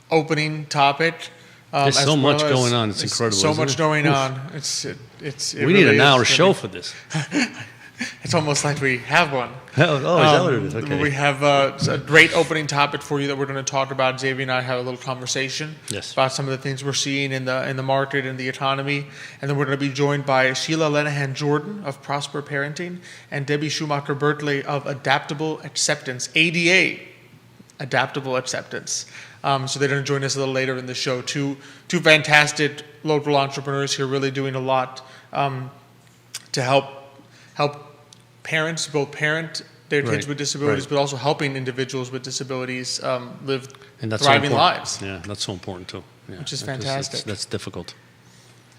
opening topic. There's so much going on. It's incredible. So much going on. We need an hour show for this. It's almost like we have one. Oh, is that what it is? Okay. We have a great opening topic for you that we're going to talk about. Xavier and I have a little conversation about some of the things we're seeing in the market and the economy. And then we're going to be joined by Sheila Lenahan Jordan of Prosper Parenting and Debbie Schumacher Bertley of Adaptable Acceptance, ADA, Adaptable Acceptance. So they're going to join us a little later in the show. Two fantastic local entrepreneurs here really doing a lot to help parents both parent their kids with disabilities, but also helping individuals with disabilities live thriving lives. Yeah, that's so important too. Yeah, which is fantastic. That's difficult.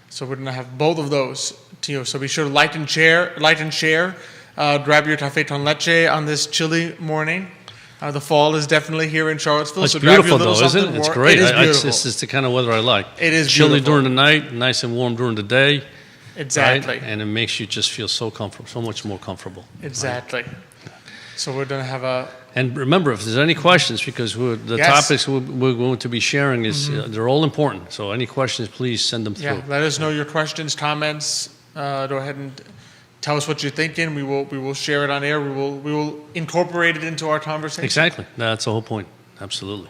So we're going to have both of those to you. So be sure to like and share. Grab your café con leche on this chilly morning. The fall is definitely here in Charlottesville. It's so beautiful though, isn't it? It's great. It is beautiful. It's the kind of weather I like. It is chilly beautiful. During the night, nice and warm during the day. Exactly. Right? And it makes you just feel so comfortable, so much more comfortable. Exactly. Right? So we're going to have And remember, if there's any questions, because the topics we're going to be sharing they're all important. So any questions, please send them through. Yeah, let us know your questions, comments. Go ahead and tell us what you're thinking. We will share it on air. We will incorporate it into our conversation. Exactly. That's the whole point. Absolutely.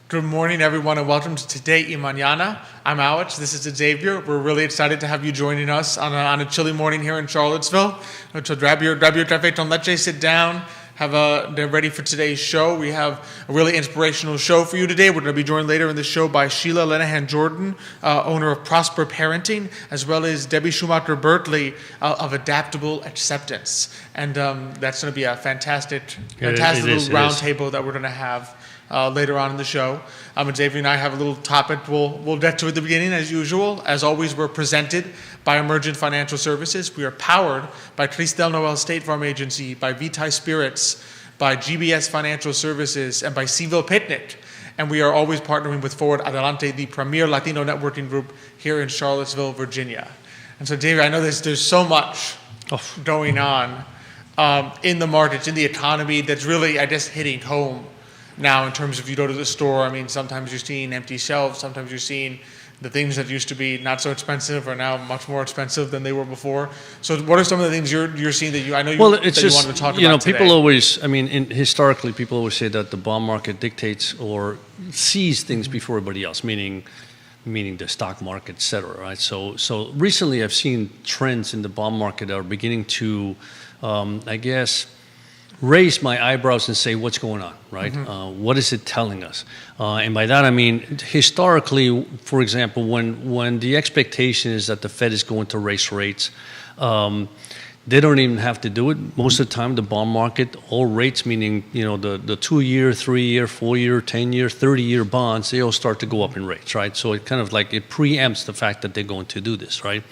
Good morning, everyone, and welcome to Today y Mañana. I'm Alex. This is Xavier. We're really excited to have you joining us on a chilly morning here in Charlottesville. So grab your café con leche, sit down, they're ready for today's show. We have a really inspirational show for you today. We're going to be joined later in the show by Sheila Lenahan Jordan, owner of Prosper Parenting, as well as Debbie Schumacher Bertley of Adaptable Acceptance. And that's going to be a fantastic little roundtable that we're going to have later on in the show. Xavier and I have a little topic we'll get to at the beginning, as usual. As always, we're presented by Emergent Financial Services. We are powered by Cristel Noel State Farm Agency, by Vitae Spirits, by GBS Financial Services, and by Seville Picnic. And we are always partnering with Forward Adelante, the premier Latino networking group here in Charlottesville, Virginia. And so, Xavier, I know there's so much going on in the markets, in the economy, that's really, I guess, hitting home now in terms of you go to the store. I mean, sometimes you're seeing empty shelves. Sometimes you're seeing the things that used to be not so expensive are now much more expensive than they were before. So what are some of the things you're seeing that you wanted to talk about today? People always, historically, people always say that the bond market dictates or sees things before everybody else, meaning the stock market, et cetera, right? So recently I've seen trends in the bond market that are beginning to, raise my eyebrows and say, what's going on, right? What is it telling us? And by that I mean, historically, for example, when the expectation is that the Fed is going to raise rates, they don't even have to do it. Most of the time, the bond market, all rates, meaning the 2-year, 3-year, 4-year, 10-year, 30-year bonds, they all start to go up in rates, right? So it kind of like it preempts the fact that they're going to do this, right?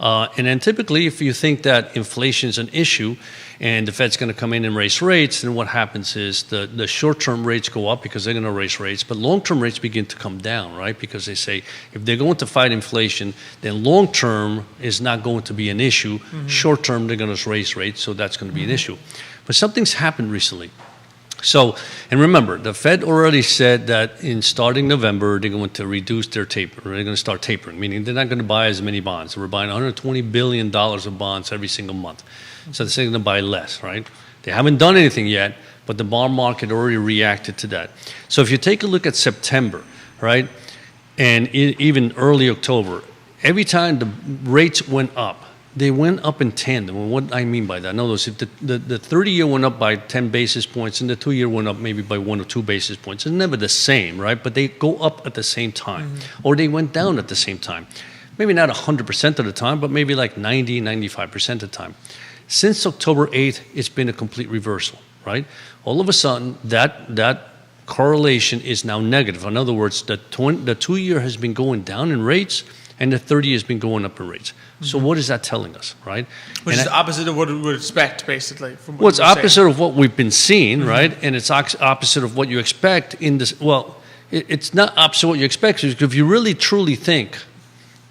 And then typically, if you think that inflation is an issue and the Fed's going to come in and raise rates, then what happens is the short-term rates go up because they're going to raise rates, but long-term rates begin to come down, right? Because they say if they're going to fight inflation, then long-term is not going to be an issue. Short-term, they're going to raise rates, so that's going to be an issue. But something's happened recently. So, and remember, the Fed already said that in starting November, they're going to reduce their taper. They're going to start tapering, meaning they're not going to buy as many bonds. We're buying $120 billion of bonds every single month. So they're going to buy less, right? They haven't done anything yet, but the bond market already reacted to that. So if you take a look at September, right, and even early October, every time the rates went up, they went up in tandem. And what I mean by that, in other words, if the 30-year went up by 10 basis points and the 2-year went up maybe by 1 or 2 basis points, it's never the same, right? But they go up at the same time, or they went down at the same time. Maybe not 100% of the time, but maybe like 90, 95% of the time. Since October 8th, it's been a complete reversal, right? All of a sudden, that correlation is now negative. In other words, the 2-year has been going down in rates, and the 30 has been going up in rates. So what is that telling us, right? Which is the opposite of what we would expect, basically. From Well, it's opposite of what we've been seeing, right? And it's opposite of what you expect in this. Well, it's not opposite of what you expect. Because if you really truly think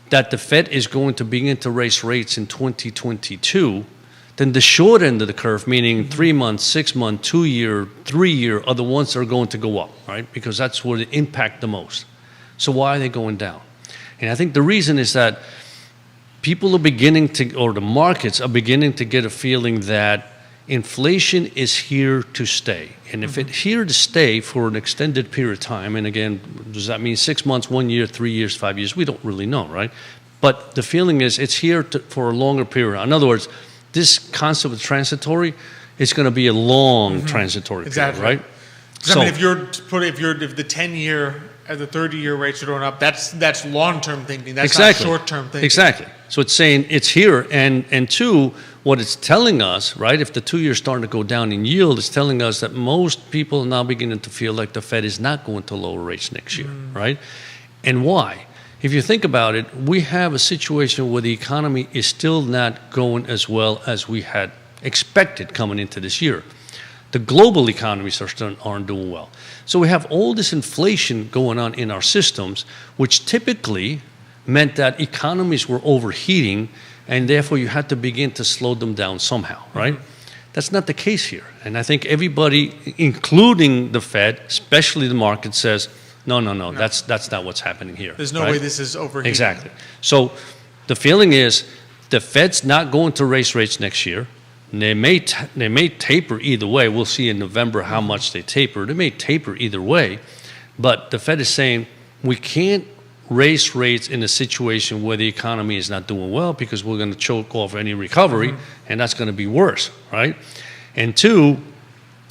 that the Fed is going to begin to raise rates in 2022, then the short end of the curve, meaning 3 months, 6 months, 2 year, 3 year, are the ones that are going to go up, right? Because that's where they impact the most. So why are they going down? And I think the reason is that people are beginning to, or the markets are beginning to get a feeling that inflation is here to stay. And if it's here to stay for an extended period of time, and again, does that mean 6 months, 1 year, 3 years, 5 years? We don't really know, right? But the feeling is it's here for a longer period. In other words, this concept of transitory is going to be a long transitory period, right? So, I mean, if the 10-year and the 30-year rates are going up, that's long-term thinking. That's not short-term thinking. Exactly. So it's saying it's here, and two, what it's telling us, right? If the 2 years starting to go down in yield, it's telling us that most people are now beginning to feel like the Fed is not going to lower rates next year, right? And why? If you think about it, we have a situation where the economy is still not going as well as we had expected coming into this year. The global economies aren't doing well. So we have all this inflation going on in our systems, which typically meant that economies were overheating, and therefore you had to begin to slow them down somehow, right? That's not the case here. And I think everybody, including the Fed, especially the market, says, no, that's not what's happening here. There's no way this is overheating. Exactly. So the feeling is the Fed's not going to raise rates next year. They may taper either way. We'll see in November how much they taper. They may taper either way. But the Fed is saying we can't raise rates in a situation where the economy is not doing well because we're going to choke off any recovery, and that's going to be worse, right? And two,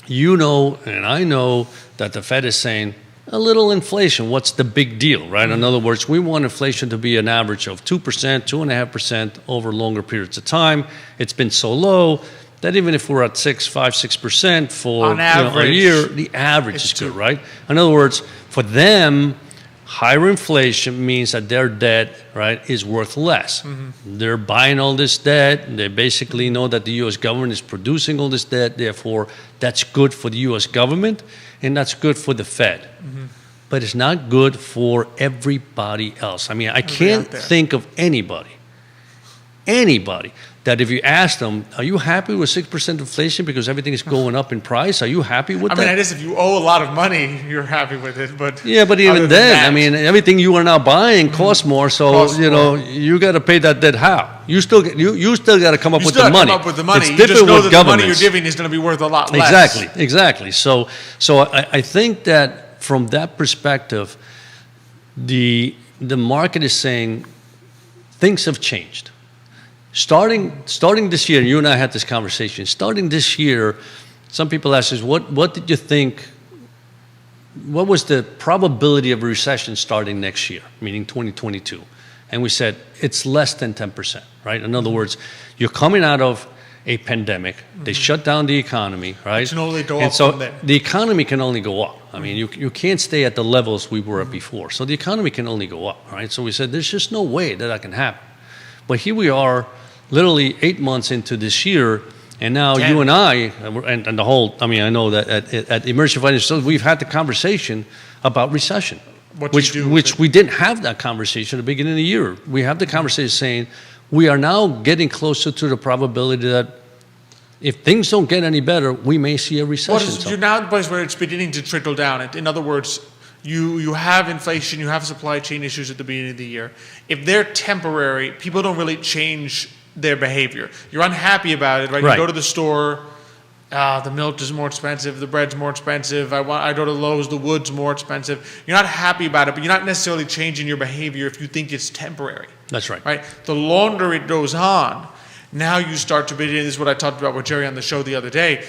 you know and I know that the Fed is saying, a little inflation, what's the big deal, right? In other words, we want inflation to be an average of 2%, 2.5% over longer periods of time. It's been so low that even if we're at 6% for a year, the average is good, right? In other words, for them, higher inflation means that their debt, right, is worth less. They're buying all this debt. They basically know that the U.S. government is producing all this debt. Therefore, that's good for the U.S. government, and that's good for the Fed. But it's not good for everybody else. I mean, I can't think of anybody that if you ask them, are you happy with 6% inflation because everything is going up in price? Are you happy with that? I mean, I guess if you owe a lot of money, you're happy with it. But yeah, but even then, I mean, everything you are now buying costs more. So you got to pay that debt. How? You still got to come up with the money. Come up with the money. It's different with the money you're giving is going to be worth a lot less. Exactly. So I think that from that perspective, the market is saying things have changed. Starting this year, you and I had this conversation. Starting this year, some people ask us, what did you think? What was the probability of a recession starting next year, meaning 2022? And we said it's less than 10%, right? In other words, you're coming out of a pandemic. They shut down the economy, right? It can only go and up so from there. The economy can only go up. I mean, you can't stay at the levels we were at before. So the economy can only go up, right? So we said there's just no way that can happen. But here we are, literally 8 months into this year, and now you and I, and the whole, I mean, I know that at Emerging Financial, we've had the conversation about recession, which we didn't have that conversation at the beginning of the year. We have the conversation saying we are now getting closer to the probability that if things don't get any better, we may see a recession. You're now at the place where it's beginning to trickle down. In other words, you have inflation, you have supply chain issues at the beginning of the year. If they're temporary, people don't really change their behavior. You're unhappy about it, right? You go to the store, the milk is more expensive, the bread's more expensive, I go to Lowe's, the wood's more expensive. You're not happy about it, but you're not necessarily changing your behavior if you think it's temporary. That's right. Right? The longer it goes on, now you start to begin, this is what I talked about with Jerry on the show the other day,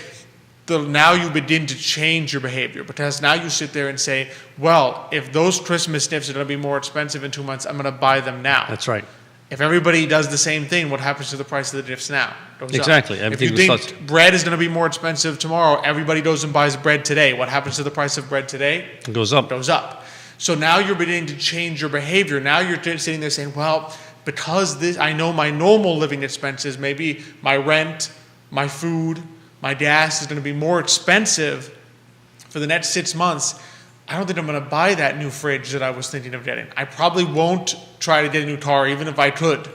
now you begin to change your behavior, because now you sit there and say, well, if those Christmas sniffs are going to be more expensive in 2 months, I'm going to buy them now. That's right. If everybody does the same thing, what happens to the price of the diffs now? Goes exactly. Up. If you think bread is going to be more expensive tomorrow, everybody goes and buys bread today. What happens to the price of bread today? It goes up. It goes up. So now you're beginning to change your behavior. Now you're sitting there saying, well, because I know my normal living expenses, maybe my rent, my food, my gas is going to be more expensive for the next 6 months. I don't think I'm going to buy that new fridge that I was thinking of getting. I probably won't try to get a new car, even if I could,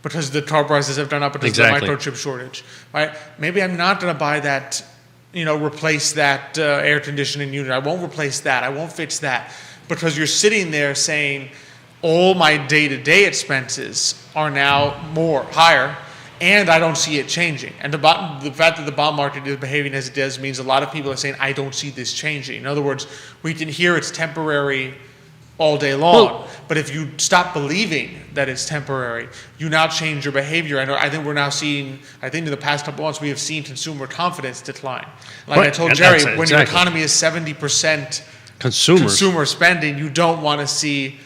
because the car prices have gone up because of the microchip shortage. Right? Maybe I'm not going to buy that, replace that air conditioning unit. I won't replace that. I won't fix that. Because you're sitting there saying, all my day-to-day expenses are now higher, and I don't see it changing. And the fact that the bond market is behaving as it does means a lot of people are saying, I don't see this changing. In other words, we can hear it's temporary all day long, but if you stop believing that it's temporary, you now change your behavior. I think we're now seeing, in the past couple months, we have seen consumer confidence decline. Like I told Jerry, when your economy is 70% consumer spending, you don't want to see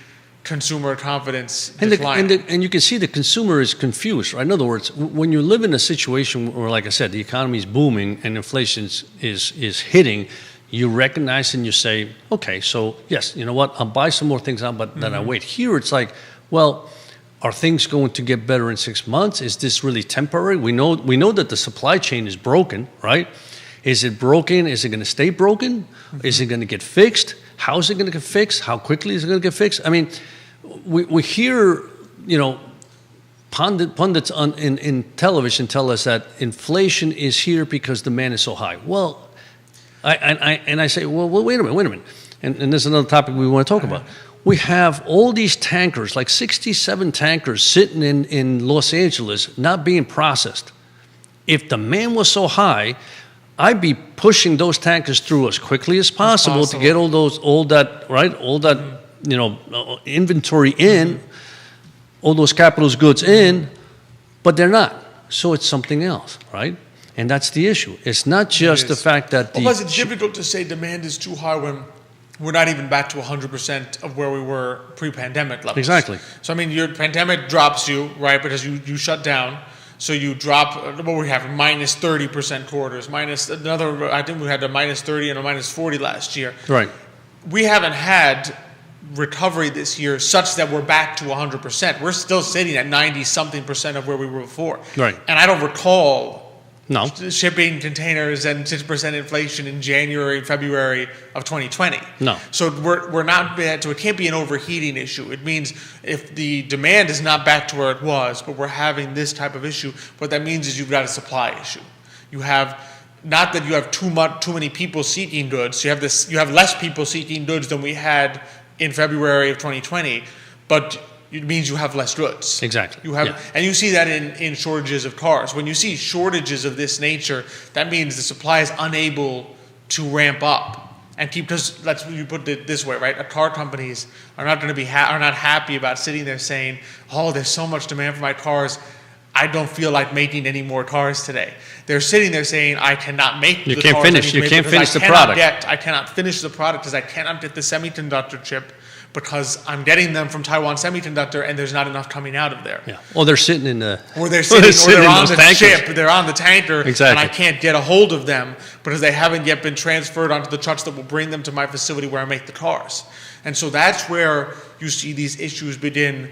consumer confidence decline. And you can see the consumer is confused, right? In other words, when you live in a situation where, like I said, the economy is booming and inflation is hitting, you recognize and you say, okay, so yes, you know what, I'll buy some more things out, but then I wait. Here it's like, well, are things going to get better in 6 months? Is this really temporary? We know that the supply chain is broken, right? Is it broken? Is it going to stay broken? Is it going to get fixed? How is it going to get fixed? How quickly is it going to get fixed? I mean, we hear, pundits in television tell us that inflation is here because demand is so high. Well, I say, well, wait a minute. And there's another topic we want to talk about. We have all these tankers, like 67 tankers sitting in Los Angeles, not being processed. If demand was so high, I'd be pushing those tankers through as quickly as possible to get all that inventory in, all those capital goods in, but they're not. So it's something else, right? And that's the issue. It's not just the fact that plus it's difficult to say demand is too high when we're not even back to 100% of where we were pre-pandemic levels. Exactly. So, your pandemic drops you, right, because you shut down. So you drop, what we have, minus 30% quarters, minus another, I think we had a minus 30 and a minus 40 last year. Right. We haven't had recovery this year such that we're back to 100%. We're still sitting at 90-something% of where we were before. Right. And I don't recall No. shipping containers and 6% inflation in January, February of 2020. No. So we're not, so it can't be an overheating issue. It means if the demand is not back to where it was, but we're having this type of issue, what that means is you've got a supply issue. You have, not that you have too many people seeking goods. You have less people seeking goods than we had in February of 2020, but it means you have less goods. Exactly. And you see that in shortages of cars. When you see shortages of this nature, that means the supply is unable to ramp up and keep. Because let's you put it this way, right? Car companies are not going to are not happy about sitting there saying, "Oh, there's so much demand for my cars. I don't feel like making any more cars today." They're sitting there saying, "I cannot make the cars. You can't finish the product. I cannot finish the product because I cannot get the semiconductor chip." Because I'm getting them from Taiwan Semiconductor, and there's not enough coming out of there. Yeah. Or they're sitting in the. Or they're on the tankers. ship. They're on the tanker, exactly. And I can't get a hold of them because they haven't yet been transferred onto the trucks that will bring them to my facility where I make the cars. And so that's where you see these issues begin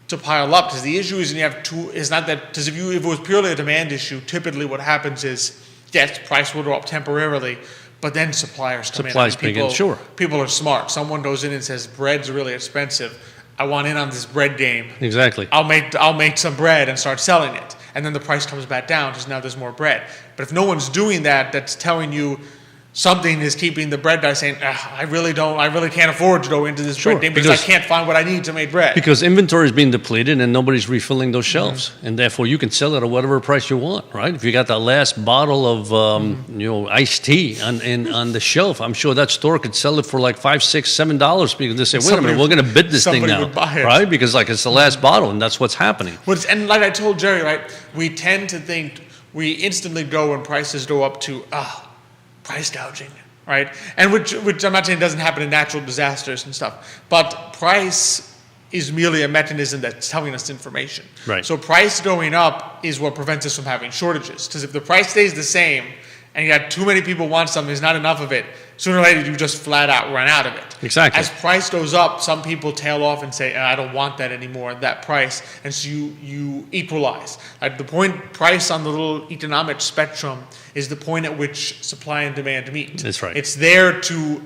to pile up. Because the issue is, is not that. Because if it was purely a demand issue, typically what happens is, yes, price will go up temporarily. But then suppliers come in. Sure. People are smart. Someone goes in and says, bread's really expensive. I want in on this bread game. Exactly. I'll make some bread and start selling it. And then the price comes back down because now there's more bread. But if no one's doing that, that's telling you something is keeping the bread guy saying, I really can't afford to go into this bread game because I can't find what I need to make bread. Because inventory is being depleted and nobody's refilling those shelves. Mm-hmm. And therefore you can sell it at whatever price you want, right? If you got that last bottle of iced tea on the shelf, I'm sure that store could sell it for like $5, $6, $7 because they say, wait a minute, we're going to bid this thing now. Right? Because it's the last bottle and that's what's happening. And like I told Jerry, right, we tend to think we instantly go when prices go up to, price gouging, right? And which I'm not saying doesn't happen in natural disasters and stuff, but price is merely a mechanism that's telling us information. Right. So price going up is what prevents us from having shortages. Because if the price stays the same and you got too many people want something, there's not enough of it, sooner or later you just flat out run out of it. Exactly. As price goes up, some people tail off and say, I don't want that anymore at that price, and so you equalize. The point price on the little economic spectrum is the point at which supply and demand meet. That's right. It's there to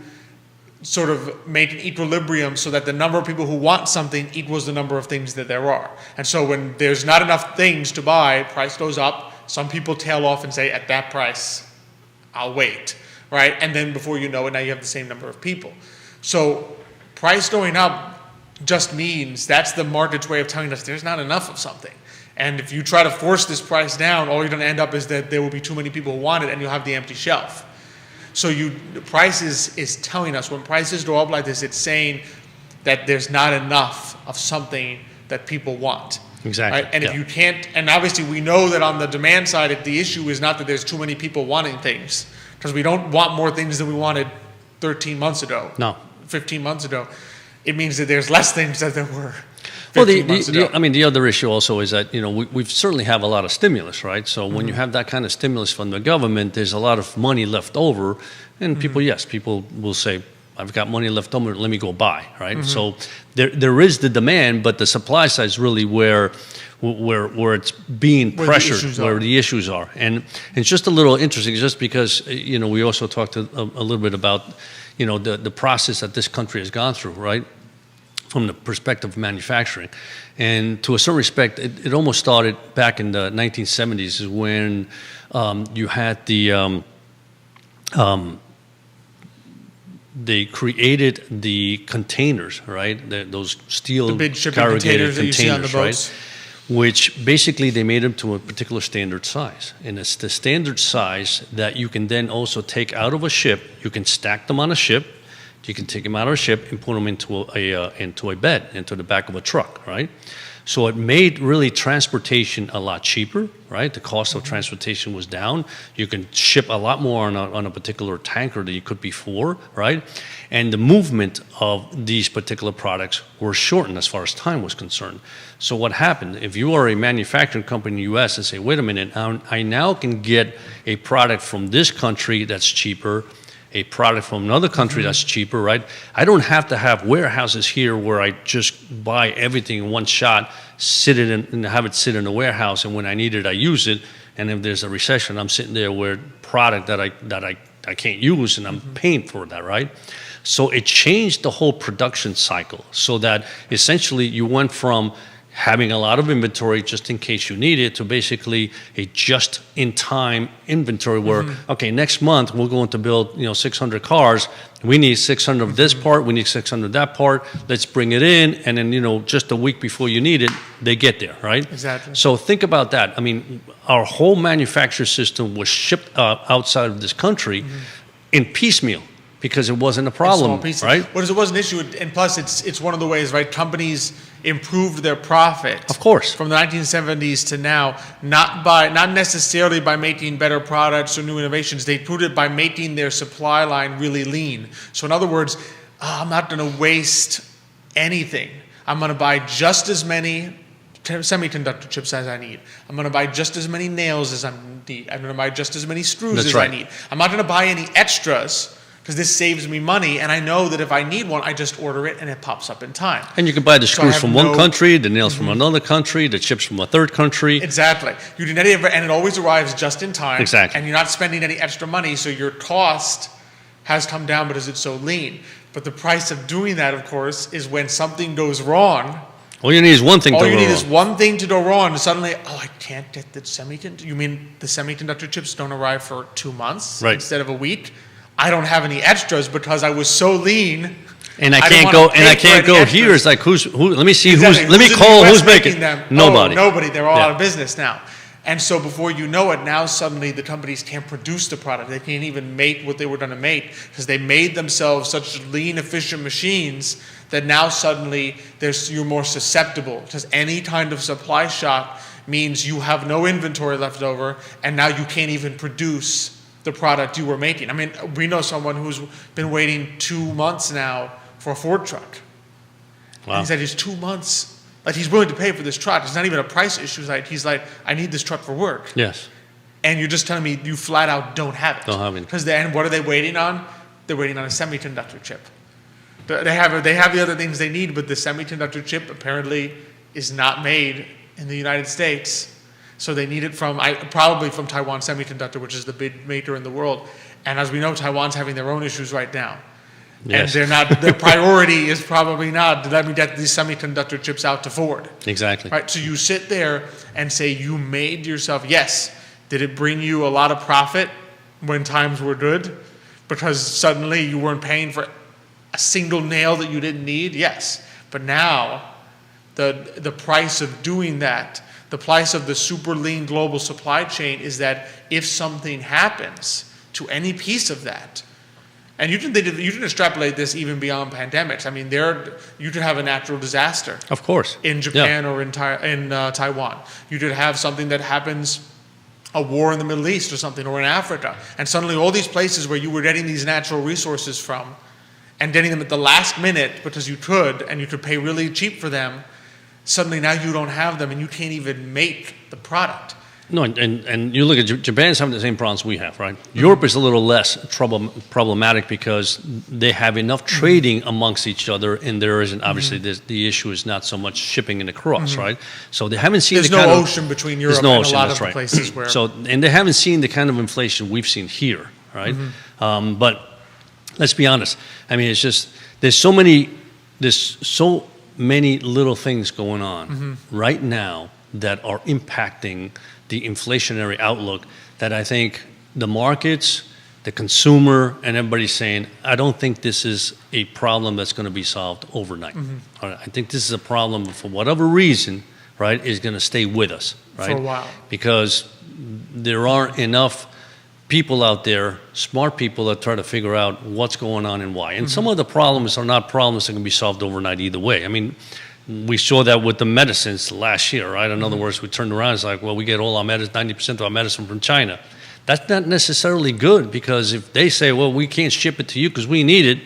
sort of make an equilibrium so that the number of people who want something equals the number of things that there are. And so when there's not enough things to buy, price goes up. Some people tail off and say, at that price, I'll wait, right? And then before you know it, now you have the same number of people. So price going up just means that's the market's way of telling us there's not enough of something. And if you try to force this price down, all you're going to end up is that there will be too many people who want it and you'll have the empty shelf. So the price is telling us, when prices go up like this, it's saying that there's not enough of something that people want. Exactly. Right? And if you can't, and obviously we know that on the demand side, the issue is not that there's too many people wanting things, because we don't want more things than we wanted 13 months ago. No. 15 months ago. It means that there's less things than there were 15 months ago. The other issue also is that, we certainly have a lot of stimulus, right? So when you have that kind of stimulus from the government, there's a lot of money left over. And people will say, I've got money left over, let me go buy, right? So there is the demand, but the supply side is really where it's being pressured, where the issues are. And it's just a little interesting, just because, we also talked a little bit about, the process that this country has gone through, right? From the perspective of manufacturing. And to a certain respect, it almost started back in the 1970s when you had they created the containers, right? Those steel the big shipping corrugated containers that you see on the boats. Right? Which basically they made them to a particular standard size. And it's the standard size that you can then also take out of a ship. You can stack them on a ship. You can take them out of a ship and put them into a bed, into the back of a truck, right? So it made really transportation a lot cheaper, right? The cost of transportation was down. You can ship a lot more on a particular tanker than you could before, right? And the movement of these particular products were shortened as far as time was concerned. So what happened, if you are a manufacturing company in the U.S. and say, wait a minute, I now can get a product from this country that's cheaper, a product from another country that's cheaper, right? I don't have to have warehouses here where I just buy everything in one shot, and have it sit in a warehouse, and when I need it, I use it. And if there's a recession, I'm sitting there with product that I can't use, and I'm paying for that, right? So it changed the whole production cycle, so that essentially you went from having a lot of inventory just in case you need it to basically a just-in-time inventory where, okay, next month we're going to build 600 cars. We need 600 of this part. We need 600 of that part. Let's bring it in. And then, just a week before you need it, they get there, right? Exactly. So think about that. I mean, our whole manufacturer system was shipped outside of this country in piecemeal, because it wasn't a problem, right? Well, it was an issue, and plus it's one of the ways, right? Companies improved their profit, of course, from the 1970s to now, not necessarily by making better products or new innovations. They improved it by making their supply line really lean. So in other words, I'm not going to waste anything. I'm going to buy just as many semiconductor chips as I need. I'm going to buy just as many nails as I need. I'm going to buy just as many screws as I need. I'm not going to buy any extras, because this saves me money, and I know that if I need one, I just order it and it pops up in time. And you can buy the screws from one country, the nails from another country, the chips from a third country. Exactly. You do not ever, and it always arrives just in time. Exactly. And you're not spending any extra money, so your cost has come down because it's so lean. But the price of doing that, of course, is when something goes wrong. All you need is one thing to go wrong. All you need is one thing to go wrong, and suddenly, I can't get the semiconductor. You mean the semiconductor chips don't arrive for 2 months instead of a week? I don't have any extras because I was so lean. And I can't go here. It's like who? Let me see let me call who's making them. Nobody. Nobody. They're all out of business now. And so before you know it, now suddenly the companies can't produce the product. They can't even make what they were going to make because they made themselves such lean, efficient machines that now suddenly you're more susceptible, because any kind of supply shock means you have no inventory left over, and now you can't even produce the product you were making. I mean, we know someone who's been waiting 2 months now for a Ford truck. Wow. And he said it's 2 months. Like, he's willing to pay for this truck. It's not even a price issue. He's like, I need this truck for work. Yes. and you're just telling me you flat out don't have it. Don't have it. Because then what are they waiting on? They're waiting on a semiconductor chip. They have the other things they need, but the semiconductor chip apparently is not made in the United States. So they need it probably from Taiwan Semiconductor, which is the big maker in the world. And as we know, Taiwan's having their own issues right now. Yes. And their priority is probably not, let me get these semiconductor chips out to Ford. Exactly. Right? So you sit there and say, you made yourself, yes, did it bring you a lot of profit when times were good? Because suddenly you weren't paying for a single nail that you didn't need? Yes. But now, the price of doing that, the price of the super lean global supply chain is that if something happens to any piece of that, and you can extrapolate this even beyond pandemics. I mean, you could have a natural disaster. Of course. In Japan or in Taiwan. You could have something that happens, a war in the Middle East or something, or in Africa. And suddenly all these places where you were getting these natural resources from and getting them at the last minute because you could, and you could pay really cheap for them, suddenly now you don't have them and you can't even make the product. No, and you look at Japan's having the same problems we have, right? Mm-hmm. Europe is a little less problematic because they have enough trading amongst each other, and there isn't, obviously, the issue is not so much shipping it across, right? So they haven't seen there's no ocean between Europe and a lot of the places where... So, and they haven't seen the kind of inflation we've seen here, right? But let's be honest. I mean, it's just, there's so many little things going on right now that are impacting the inflationary outlook that I think the markets, the consumer, and everybody's saying, I don't think this is a problem that's going to be solved overnight. I think this is a problem, for whatever reason, right, is going to stay with us, right? For a while. Because there aren't enough people out there, smart people, that try to figure out what's going on and why. And some of the problems are not problems that can be solved overnight either way. I mean, we saw that with the medicines last year, right? In other words, we turned around, it's like, well, we get all our medicine, 90% of our medicine from China. That's not necessarily good, because if they say, well, we can't ship it to you because we need it,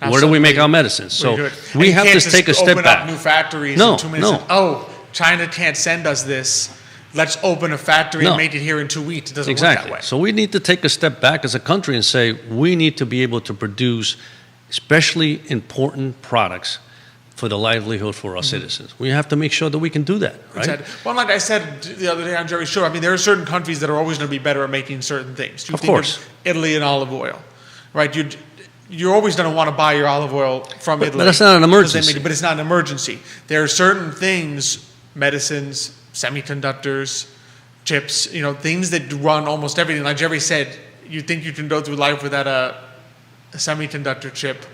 where do we make our medicines? So we have to take a step back. Open up new factories in 2 minutes. Oh, China can't send us this. Let's open a factory and make it here in 2 weeks. It doesn't work that way. So we need to take a step back as a country and say, we need to be able to produce especially important products for the livelihood for our citizens. We have to make sure that we can do that, right? Exactly. Well, like I said the other day on Jerry's show, I mean, there are certain countries that are always going to be better at making certain things. Of course. Italy and olive oil, right? You're always going to want to buy your olive oil from Italy. But that's not an emergency. But it's not an emergency. There are certain things, medicines, semiconductors, chips, things that run almost everything. Like Jerry said, you think you can go through life without a semiconductor chip.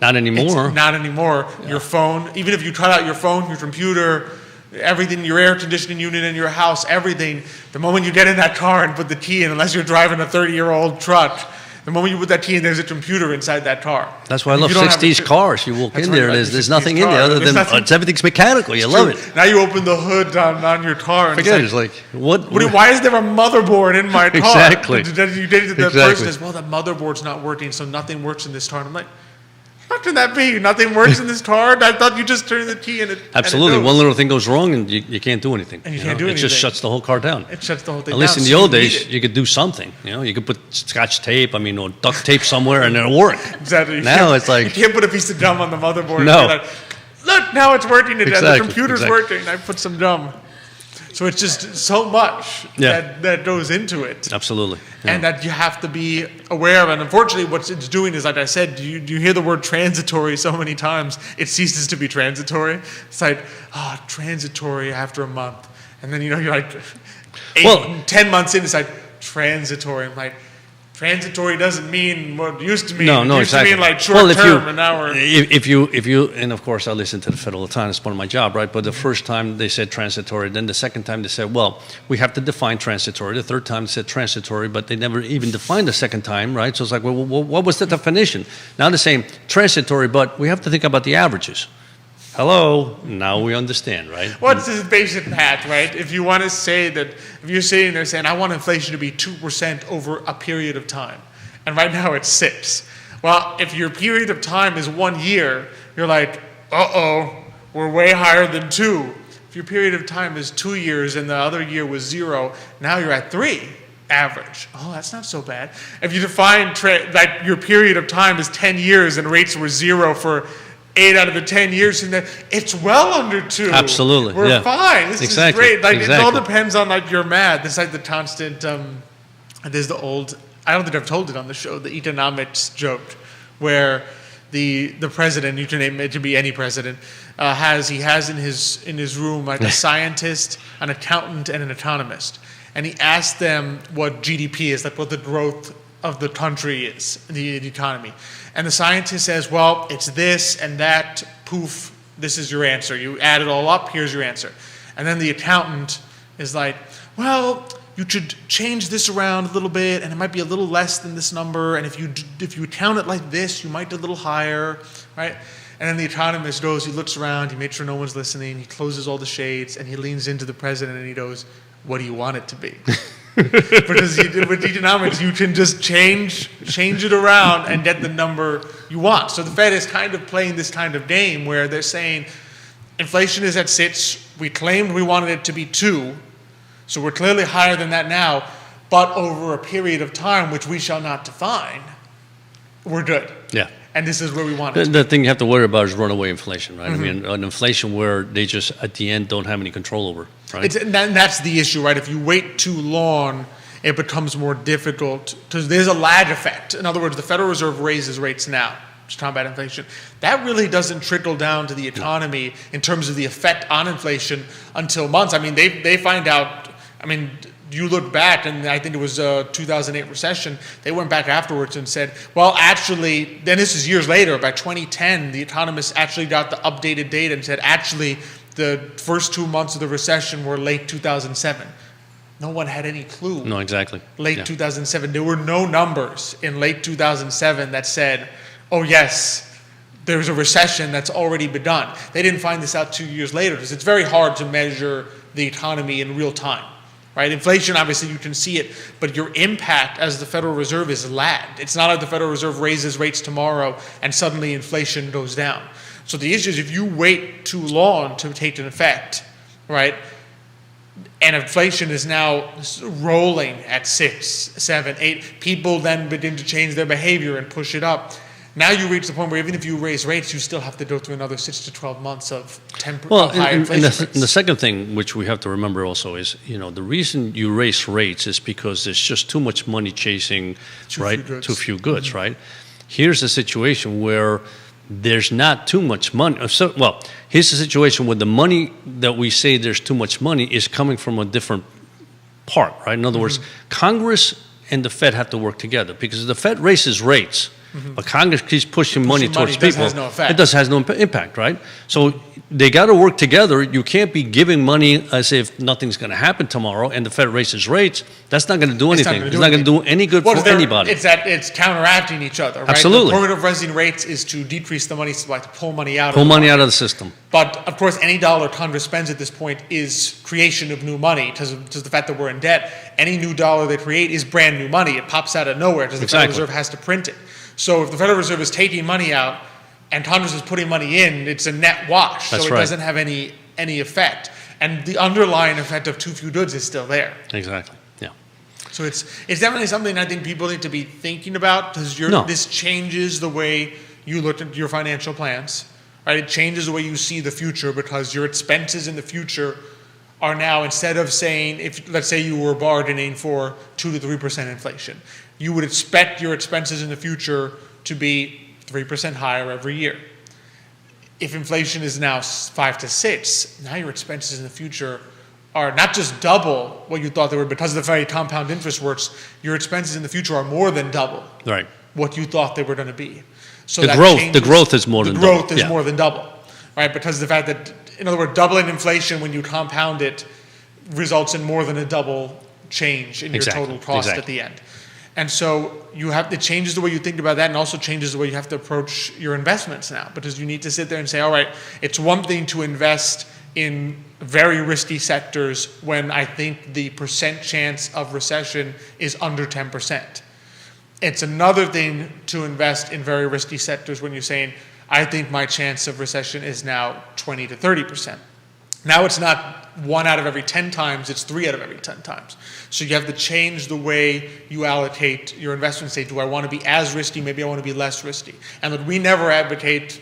Not anymore. It's not anymore. Yeah. Your phone, even if you cut out your phone, your computer, everything, your air conditioning unit in your house, everything, the moment you get in that car and put the key in, unless you're driving a 30-year-old truck, the moment you put that key in, there's a computer inside that car. That's why I love 60s cars. You walk in there, there's nothing in there other than everything's mechanical. You love it. Now you open the hood on your car and it's like, why is there a motherboard in my car? Exactly. The person says, well, the motherboard's not working, so nothing works in this car. And I'm like, how can that be? Nothing works in this car? I thought you just turned the key and it Absolutely. And it one little thing goes wrong and you can't do anything. And you can't do anything. It just shuts the whole car down. It shuts the whole thing down. At least in the old days, you could do something. You could put scotch tape, or duct tape somewhere and it'll work. Exactly. Now it's like... You can't put a piece of gum on the motherboard. No. And look, now it's working. Exactly. The computer's working. I put some gum. So it's just so much that goes into it. Absolutely. Yeah. And that you have to be aware of. And unfortunately, what it's doing is, like I said, you hear the word transitory so many times, it ceases to be transitory. It's like, transitory after a month. And then, you're like 10 months in, it's like transitory. I'm like, transitory doesn't mean what it used to mean. No, it used exactly. to mean like short term, an hour. If you, and of course I listen to the Federal Times, it's part of my job, right? But the first time they said transitory, then the second time they said, well, we have to define transitory. The third time they said transitory, but they never even defined the second time, right? So it's like, well, what was the definition? Now they're saying transitory, but we have to think about the averages. Hello, now we understand, right? What's this basic math, right? If you want to say that, if you're sitting there saying, I want inflation to be 2% over a period of time, and right now it's 6. Well, if your period of time is 1 year, you're like, we're way higher than 2. If your period of time is 2 years and the other year was 0, now you're at 3. average. Oh, that's not so bad. If you define that your period of time is 10 years and rates were zero for 8 out of the 10 years, and then it's well under 2. Absolutely. We're fine. This is great. It all depends on your math. It's like the constant, there's the old, I don't think I've told it on the show, the economics joke, where the president, you can name it to be any president, has in his room like a scientist, an accountant, and an economist. And he asked them what GDP is, like what the growth of the country is, the economy. And the scientist says, well, it's this and that, poof, this is your answer. You add it all up, here's your answer. And then the accountant is like, well, you should change this around a little bit, and it might be a little less than this number, and if you count it like this, you might do a little higher, right? And then the economist goes, he looks around, he makes sure no one's listening, he closes all the shades, and he leans into the president and he goes, what do you want it to be? Because with economics, you can just change it around and get the number you want. So the Fed is kind of playing this kind of game where they're saying inflation is at 6, we claimed we wanted it to be 2, so we're clearly higher than that now, but over a period of time which we shall not define, we're good. Yeah. And this is where we want it. The thing you have to worry about is runaway inflation, right? Mm-hmm. I mean, an inflation where they just, at the end, don't have any control over, right? That's the issue, right? If you wait too long, it becomes more difficult because there's a lag effect. In other words, the Federal Reserve raises rates now to combat inflation. That really doesn't trickle down to the economy in terms of the effect on inflation until months. I mean, they find out, you look back, and I think it was a 2008 recession, they went back afterwards and said, well, actually, then this is years later, by 2010, the economists actually got the updated data and said, actually, the first 2 months of the recession were late 2007. No one had any clue. No, exactly. Late 2007. There were no numbers in late 2007 that said, oh, yes, there's a recession that's already begun. They didn't find this out 2 years later because it's very hard to measure the economy in real time. Right? Inflation, obviously, you can see it, but your impact as the Federal Reserve is lagged. It's not like the Federal Reserve raises rates tomorrow and suddenly inflation goes down. So the issue is if you wait too long to take an effect, right, and inflation is now rolling at 6, 7, 8, people then begin to change their behavior and push it up. Now you reach the point where even if you raise rates, you still have to go through another 6 to 12 months of high inflation rates. And the second thing, which we have to remember also, is the reason you raise rates is because there's just too much money chasing too few goods, mm-hmm. right? Here's a situation where there's not too much money. Here's the situation where the money that we say there's too much money is coming from a different part, right? In other mm-hmm. words, Congress and the Fed have to work together because if the Fed raises rates, mm-hmm. but Congress keeps pushing money towards people. It has no impact, right? So they got to work together. You can't be giving money as if nothing's going to happen tomorrow and the Fed raises rates. That's not going to do anything. It's not going to do any good for anybody. It's counteracting each other, right? Absolutely. The point of raising rates is to decrease the money supply, to pull money out. Pull money out of the system. But, of course, any dollar Congress spends at this point is creation of new money because of the fact that we're in debt. Any new dollar they create is brand new money. It pops out of nowhere because the Federal Reserve has to print it. So if the Federal Reserve is taking money out and Congress is putting money in, it's a net wash. That's so it doesn't have any effect. And the underlying effect of too few goods is still there. Exactly. Yeah. So it's definitely something I think people need to be thinking about because this changes the way you look at your financial plans. Right? It changes the way you see the future because your expenses in the future are now, instead of saying, let's say you were bargaining for 2 to 3% inflation, you would expect your expenses in the future to be 3% higher every year. If inflation is now 5 to 6, now your expenses in the future are not just double what you thought they were because of the very compound interest works. Your expenses in the future are more than double what you thought they were going to be. So the growth is more than double. The growth is more than double, right? Because the fact that, in other words, doubling inflation when you compound it results in more than a double change in your total cost at the end. And so it changes the way you think about that and also changes the way you have to approach your investments now because you need to sit there and say, all right, it's one thing to invest in very risky sectors when I think the percent chance of recession is under 10%. It's another thing to invest in very risky sectors when you're saying, I think my chance of recession is now 20 to 30%. Now it's not 1 out of every 10 times, it's 3 out of every 10 times. So you have to change the way you allocate your investment. Say, do I want to be as risky? Maybe I want to be less risky. And look, we never advocate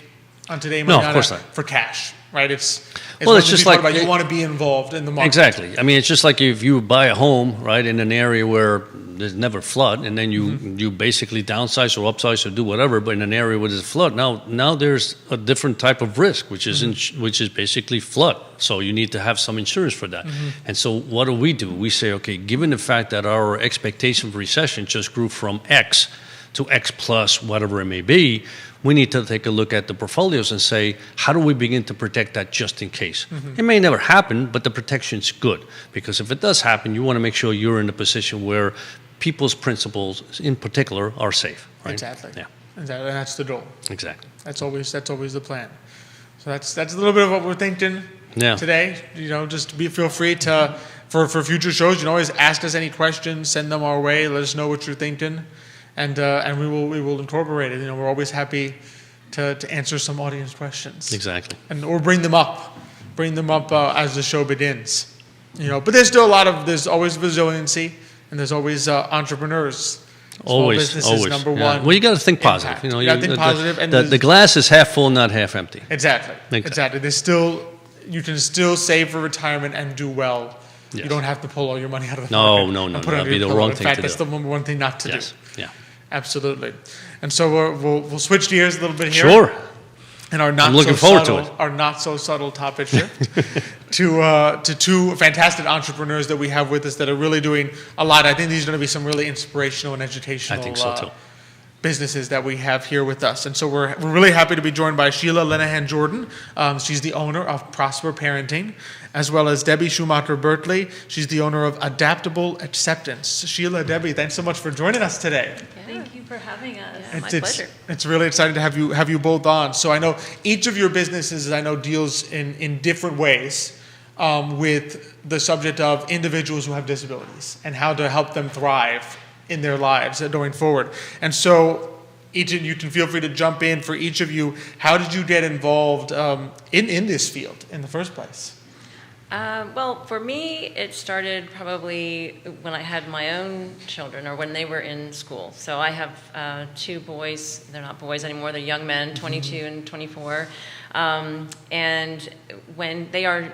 on Today No, of course not. for cash, right? It's just like about you want to be involved in the market. Exactly. I mean, it's just like if you buy a home, right, in an area where there's never flood, and then you basically downsize or upsize or do whatever, but in an area where there's a flood, now there's a different type of risk, which is which is basically flood. So you need to have some insurance for that. And so what do? We say, okay, given the fact that our expectation for recession just grew from X to X plus whatever it may be, we need to take a look at the portfolios and say, how do we begin to protect that just in case? It may never happen, but the protection's good. Because if it does happen, you want to make sure you're in a position where people's principles, in particular, are safe. Right? Exactly. Yeah. Exactly. And that's the goal. Exactly. That's always the plan. So that's a little bit of what we're thinking today. Just feel free to, for future shows, you can always ask us any questions, send them our way, let us know what you're thinking. And we will incorporate it. We're always happy to answer some audience questions. Exactly. Or bring them up as the show begins. But there's always resiliency, and there's always entrepreneurs. Always. Number one. Well, you got to think positive. You got to think positive. And the glass is half full, not half empty. Exactly. You can still save for retirement and do well. Yes. You don't have to pull all your money out of the pocket. No. That'd be the wrong thing to do. In fact, that's the number one thing not to do. Yeah. Absolutely. And so we'll switch gears a little bit here. Sure. And I'm looking forward to it. Our not so subtle topic shift to two fantastic entrepreneurs that we have with us that are really doing a lot. I think these are going to be some really inspirational and educational I think so too. Businesses that we have here with us. And so we're really happy to be joined by Sheila Lenahan Jordan. She's the owner of Prosper Parenting, as well as Debbie Schumacher-Bertley. She's the owner of Adaptable Acceptance. Sheila, Debbie, thanks so much for joining us today. Thank you for having us. Yeah, my pleasure. It's really exciting to have you both on. So I know each of your businesses, deals in different ways with the subject of individuals who have disabilities and how to help them thrive in their lives going forward. And so each of you can feel free to jump in. For each of you, how did you get involved in this field in the first place? Well, for me, it started probably when I had my own children or when they were in school. So I have 2 boys. They're not boys anymore. They're young men, 22 and 24. And when they are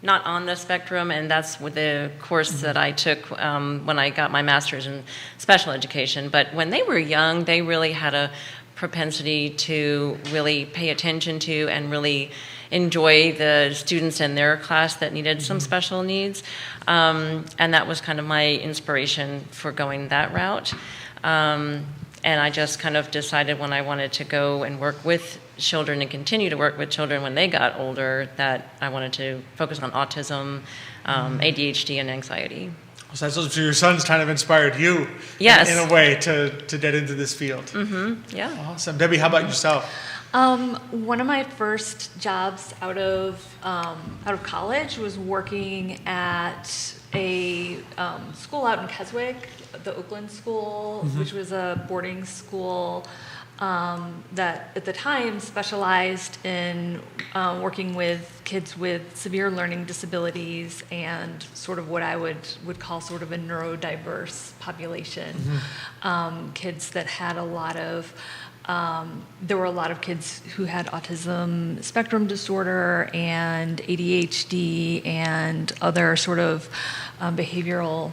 not on the spectrum, and that's with the course that I took when I got my master's in special education. But when they were young, they really had a propensity to really pay attention to and really enjoy the students in their class that needed some special needs. And that was kind of my inspiration for going that route. And I just kind of decided when I wanted to go and work with children and continue to work with children when they got older that I wanted to focus on autism, ADHD, and anxiety. So your son's kind of inspired you yes. in a way to get into this field. Mm-hmm. Yeah. Awesome. Debbie, how about yourself? One of my first jobs out of college was working at a school out in Keswick, the Oakland School, which was a boarding school that at the time specialized in working with kids with severe learning disabilities and sort of what I would call sort of a neurodiverse population. Kids that had a lot of there were a lot of kids who had autism spectrum disorder and ADHD and other sort of behavioral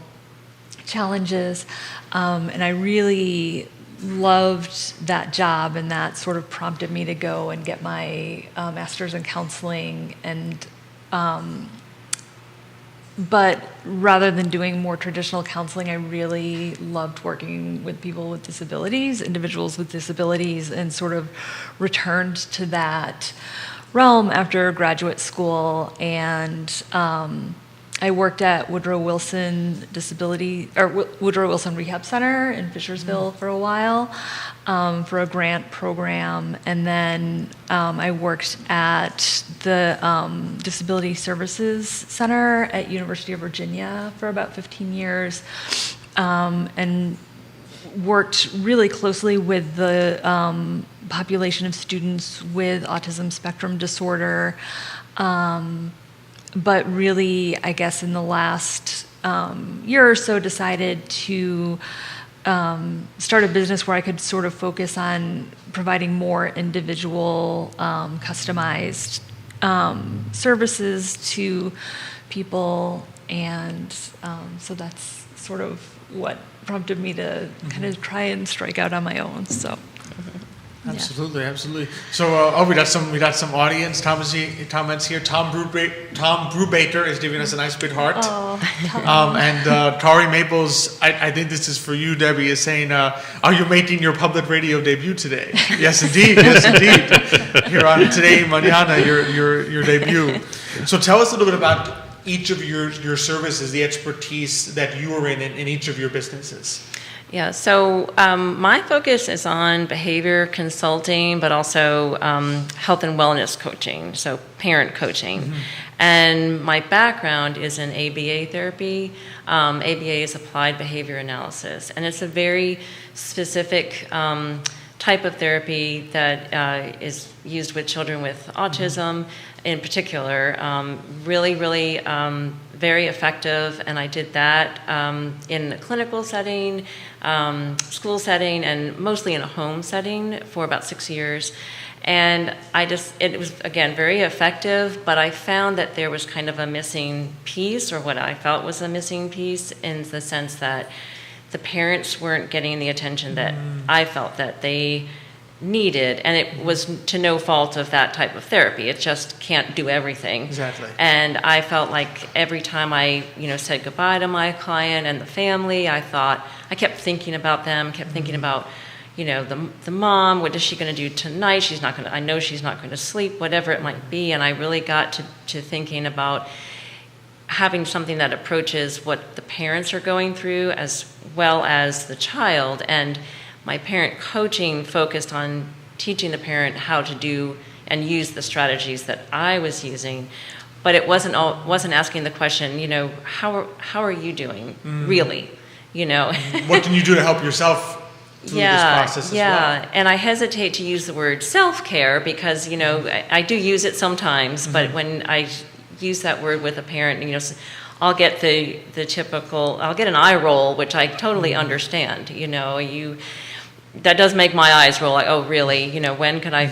challenges. And I really loved that job, and that sort of prompted me to go and get my master's in counseling. And but rather than doing more traditional counseling, I really loved working with people with disabilities, individuals with disabilities, and sort of returned to that realm after graduate school. And I worked at Woodrow Wilson Rehab Center in Fishersville for a while for a grant program, and then I worked at the Disability Services Center at University of Virginia for about 15 years, and worked really closely with the population of students with autism spectrum disorder. but really, I guess in the last year or so, decided to start a business where I could sort of focus on providing more individual, customized services to people. And so that's sort of what prompted me to kind of try and strike out on my own. So. Absolutely. So, we got some audience comments here. Tom Brubaker is giving us a nice big heart. Oh, and Kari Maples, I think this is for you, Debbie, is saying, "Are you making your public radio debut today?" Yes, indeed. Here on Today Mañana, your debut. So, tell us a little bit about each of your services, the expertise that you are in each of your businesses. Yeah, so my focus is on behavior consulting, but also health and wellness coaching, so parent coaching. Mm-hmm. And my background is in ABA therapy. ABA is applied behavior analysis, and it's a very specific type of therapy that is used with children with autism in particular. Really very effective, and I did that in a clinical setting, school setting, and mostly in a home setting for about 6 years. And it was, again, very effective, but I found that there was kind of a missing piece, or what I felt was a missing piece, in the sense that the parents weren't getting the attention that I felt that they needed, and it was to no fault of that type of therapy. It just can't do everything. Exactly. And I felt like every time I, said goodbye to my client and the family, I kept thinking about them, thinking about, the mom, what is she going to do tonight? I know she's not going to sleep, whatever it might be. And I really got to thinking about having something that approaches what the parents are going through as well as the child. And my parent coaching focused on teaching the parent how to do and use the strategies that I was using, but it wasn't asking the question, how are you doing, really, What can you do to help yourself through this process as well? And I hesitate to use the word self-care because, I do use it sometimes, but when I use that word with a parent, I'll get I'll get an eye roll, which I totally understand, that does make my eyes roll, like, oh, really? When could I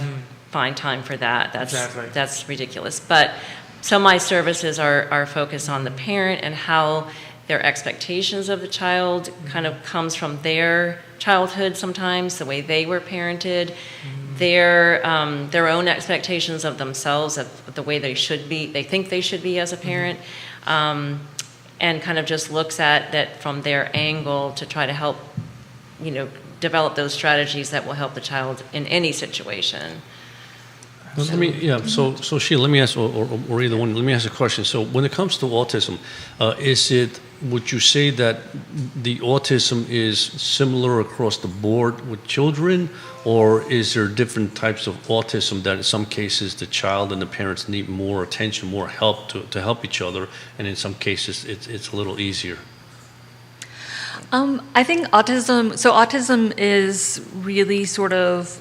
find time for that? That's ridiculous. But so my services are focused on the parent and how their expectations of the child kind of comes from their childhood sometimes, the way they were parented, their own expectations of themselves, of the way they think they should be as a parent, and kind of just looks at that from their angle to try to help, develop those strategies that will help the child in any situation. So Sheila, let me ask, or either one, let me ask a question. So when it comes to autism, would you say that the autism is similar across the board with children, or is there different types of autism that in some cases the child and the parents need more attention, more help to help each other, and in some cases it's a little easier? I think autism is really sort of,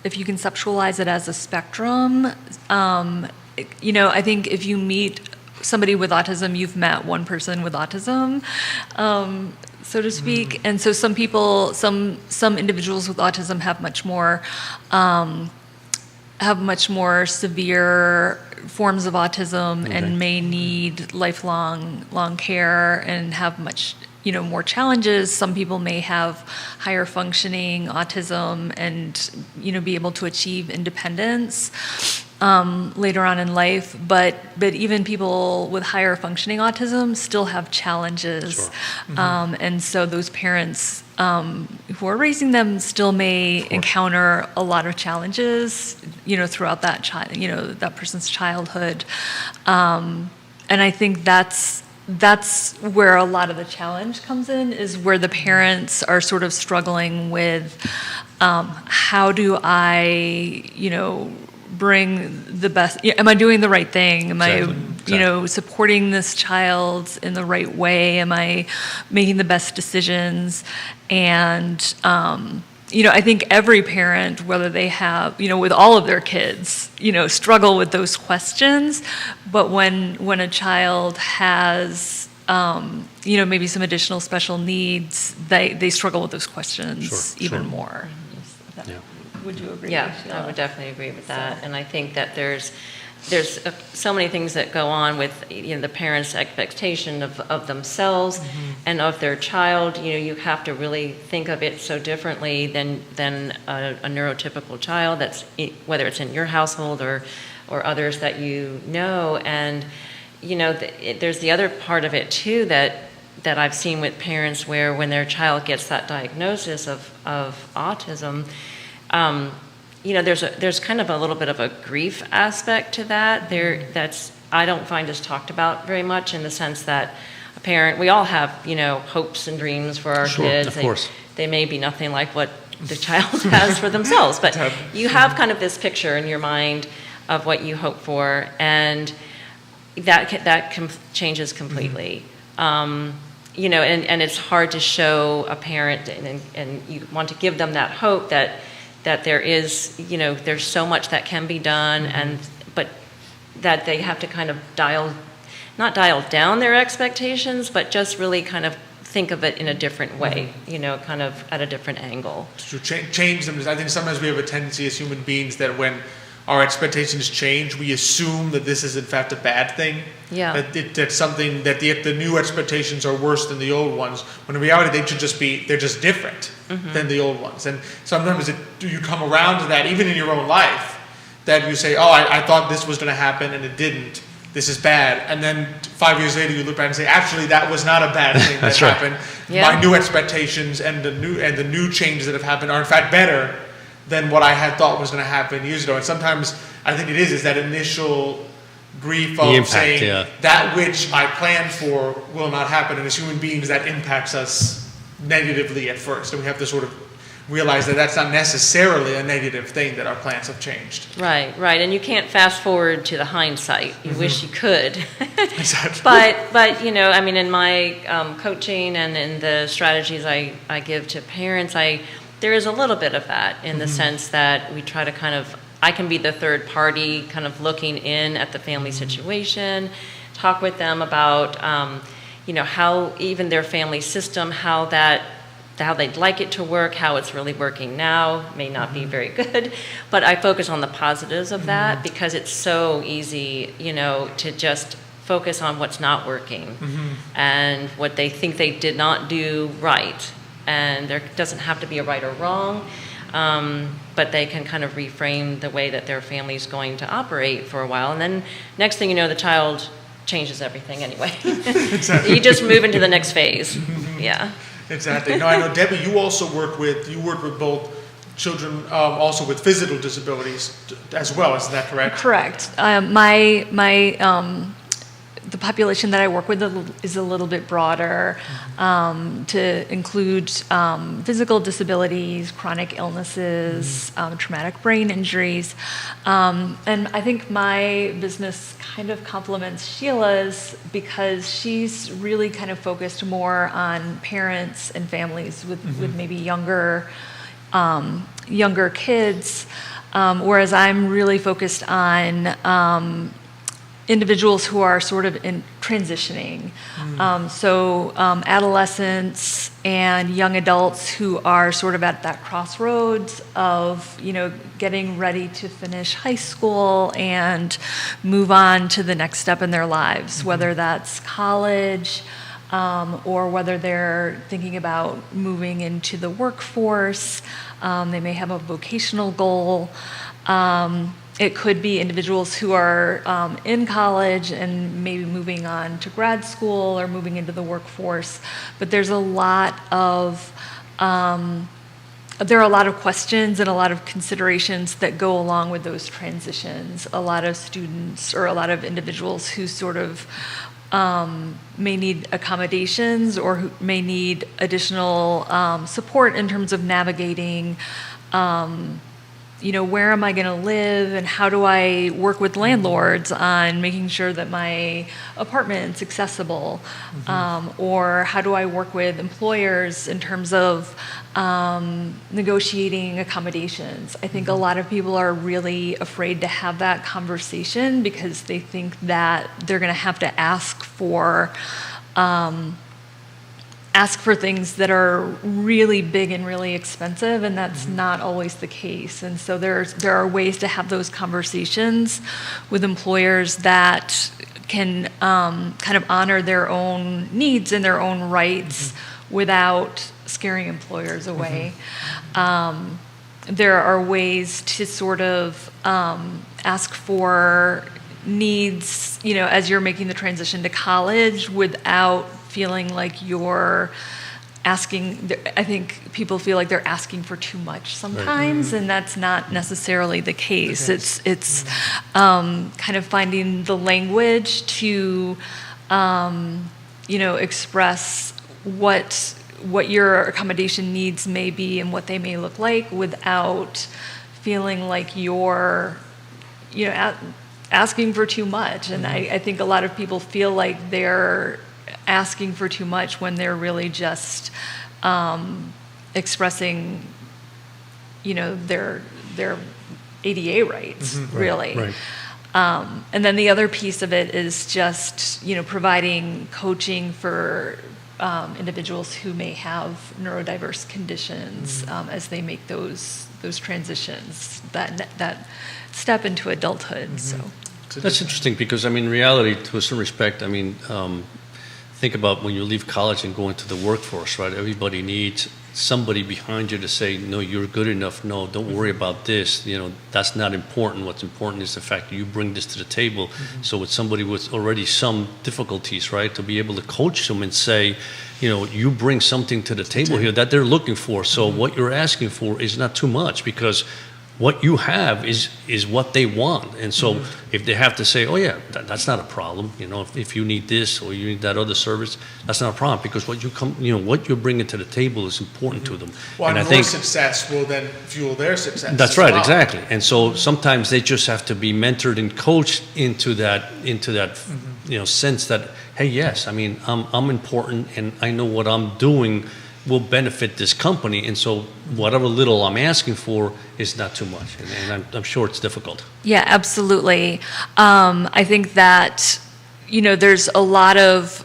if you conceptualize it as a spectrum, I think if you meet somebody with autism, you've met one person with autism, so to speak. And so some people, some individuals with autism have much more severe forms of autism, okay, and may need long care and have much more challenges. Some people may have higher functioning autism and be able to achieve independence later on in life, but even people with higher functioning autism still have challenges. Sure. And so those parents who are raising them still may encounter a lot of challenges throughout that that person's childhood, and I think that's where a lot of the challenge comes in, is where the parents are sort of struggling with how do I bring the best, am I doing the right thing, am exactly. I supporting this child in the right way, am I making the best decisions, and I think every parent, whether they have, with all of their kids, struggle with those questions. But when a child has, maybe some additional special needs, they struggle with those questions even more. Yeah. Would you agree? Yeah, Sheila? I would definitely agree with that. And I think that there's so many things that go on with the parents' expectation of themselves and of their child. You have to really think of it so differently than a neurotypical child. That's whether it's in your household or others that And there's the other part of it too that I've seen with parents where when their child gets that diagnosis of autism. There's kind of a little bit of a grief aspect to that. That's I don't find is talked about very much in the sense that a parent, we all have, hopes and dreams for our kids. Of course. They may be nothing like what the child has for themselves, but you have kind of this picture in your mind of what you hope for, and that changes completely. And it's hard to show a parent, and you want to give them that hope that there is, there's so much that can be done, but that they have to kind of not dial down their expectations, but just really kind of think of it in a different way, kind of at a different angle. To change them. I think sometimes we have a tendency as human beings that when our expectations change, we assume that this is in fact a bad thing. Yeah. That's something that the new expectations are worse than the old ones. When in reality they're just different than the old ones. And sometimes you come around to that even in your own life, that you say, I thought this was going to happen and it didn't. This is bad. And then 5 years later you look back and say, actually that was not a bad thing that happened. Yeah. My new expectations and the new changes that have happened are in fact better than what I had thought was going to happen years ago. And sometimes I think it is that initial grief of saying that which I planned for will not happen. And as human beings, that impacts us negatively at first. And we have to sort of realize that that's not necessarily a negative thing, that our plans have changed. Right. And you can't fast forward to the hindsight. You wish you could. Exactly. But in my coaching and in the strategies I give to parents, there is a little bit of that in the sense that we try to I can be the third party kind of looking in at the family situation, talk with them about, how even their family system, how they'd like it to work, how it's really working now, may not be very good, but I focus on the positives of that because it's so easy, to just focus on what's not working and what they think they did not do right. And there doesn't have to be a right or wrong, but they can kind of reframe the way that their family's going to operate for a while. And then next thing you know, the child changes everything anyway. Exactly. You just move into the next phase. Yeah. Exactly. No, I know, Debbie, you work with both children, also with physical disabilities as well. Isn't that correct? Correct. The population that I work with is a little bit broader, to include physical disabilities, chronic illnesses, traumatic brain injuries. And I think my business kind of complements Sheila's because she's really kind of focused more on parents and families with maybe younger kids, whereas I'm really focused on individuals who are sort of in transitioning. So adolescents and young adults who are sort of at that crossroads of, getting ready to finish high school and move on to the next step in their lives, whether that's college, or whether they're thinking about moving into the workforce. They may have a vocational goal. It could be individuals who are in college and maybe moving on to grad school or moving into the workforce. But there's a lot of questions and a lot of considerations that go along with those transitions. A lot of students or a lot of individuals who sort of may need accommodations or who may need additional support in terms of navigating where am I going to live, and how do I work with landlords on making sure that my apartment's accessible, or how do I work with employers in terms of negotiating accommodations. I think a lot of people are really afraid to have that conversation because they think that they're going to have to ask for things that are really big and really expensive, and that's not always the case. And so there are ways to have those conversations with employers that can kind of honor their own needs and their own rights without scaring employers away. There are ways to sort of ask for needs, as you're making the transition to college without feeling like you're asking. I think people feel like they're asking for too much sometimes, and that's not necessarily the case. It's kind of finding the language to express what your accommodation needs may be and what they may look like without feeling like you're asking for too much. And I think a lot of people feel like they're asking for too much when they're really just expressing their ADA rights, really. Right. And then the other piece of it is just providing coaching for individuals who may have neurodiverse conditions as they make those transitions that step into adulthood. So That's interesting because, in reality, to a certain respect, think about when you leave college and go into the workforce, right? Everybody needs somebody behind you to say, no, you're good enough. No, don't worry about this. That's not important. What's important is the fact that you bring this to the table. So with somebody with already some difficulties, right, to be able to coach them and say, you bring something to the table here that they're looking for. So what you're asking for is not too much because what you have is what they want. And so if they have to say, oh yeah, that's not a problem, if you need this or you need that other service, that's not a problem because what you're bringing to the table is important to them. Well, and I your think success will then fuel their success. that's as right, well. exactly. And so sometimes they just have to be mentored and coached into that sense that, hey, yes, I'm important and I know what I'm doing will benefit this company, and so whatever little I'm asking for is not too much, and I'm sure it's difficult. yeah, absolutely. I think that there's a lot of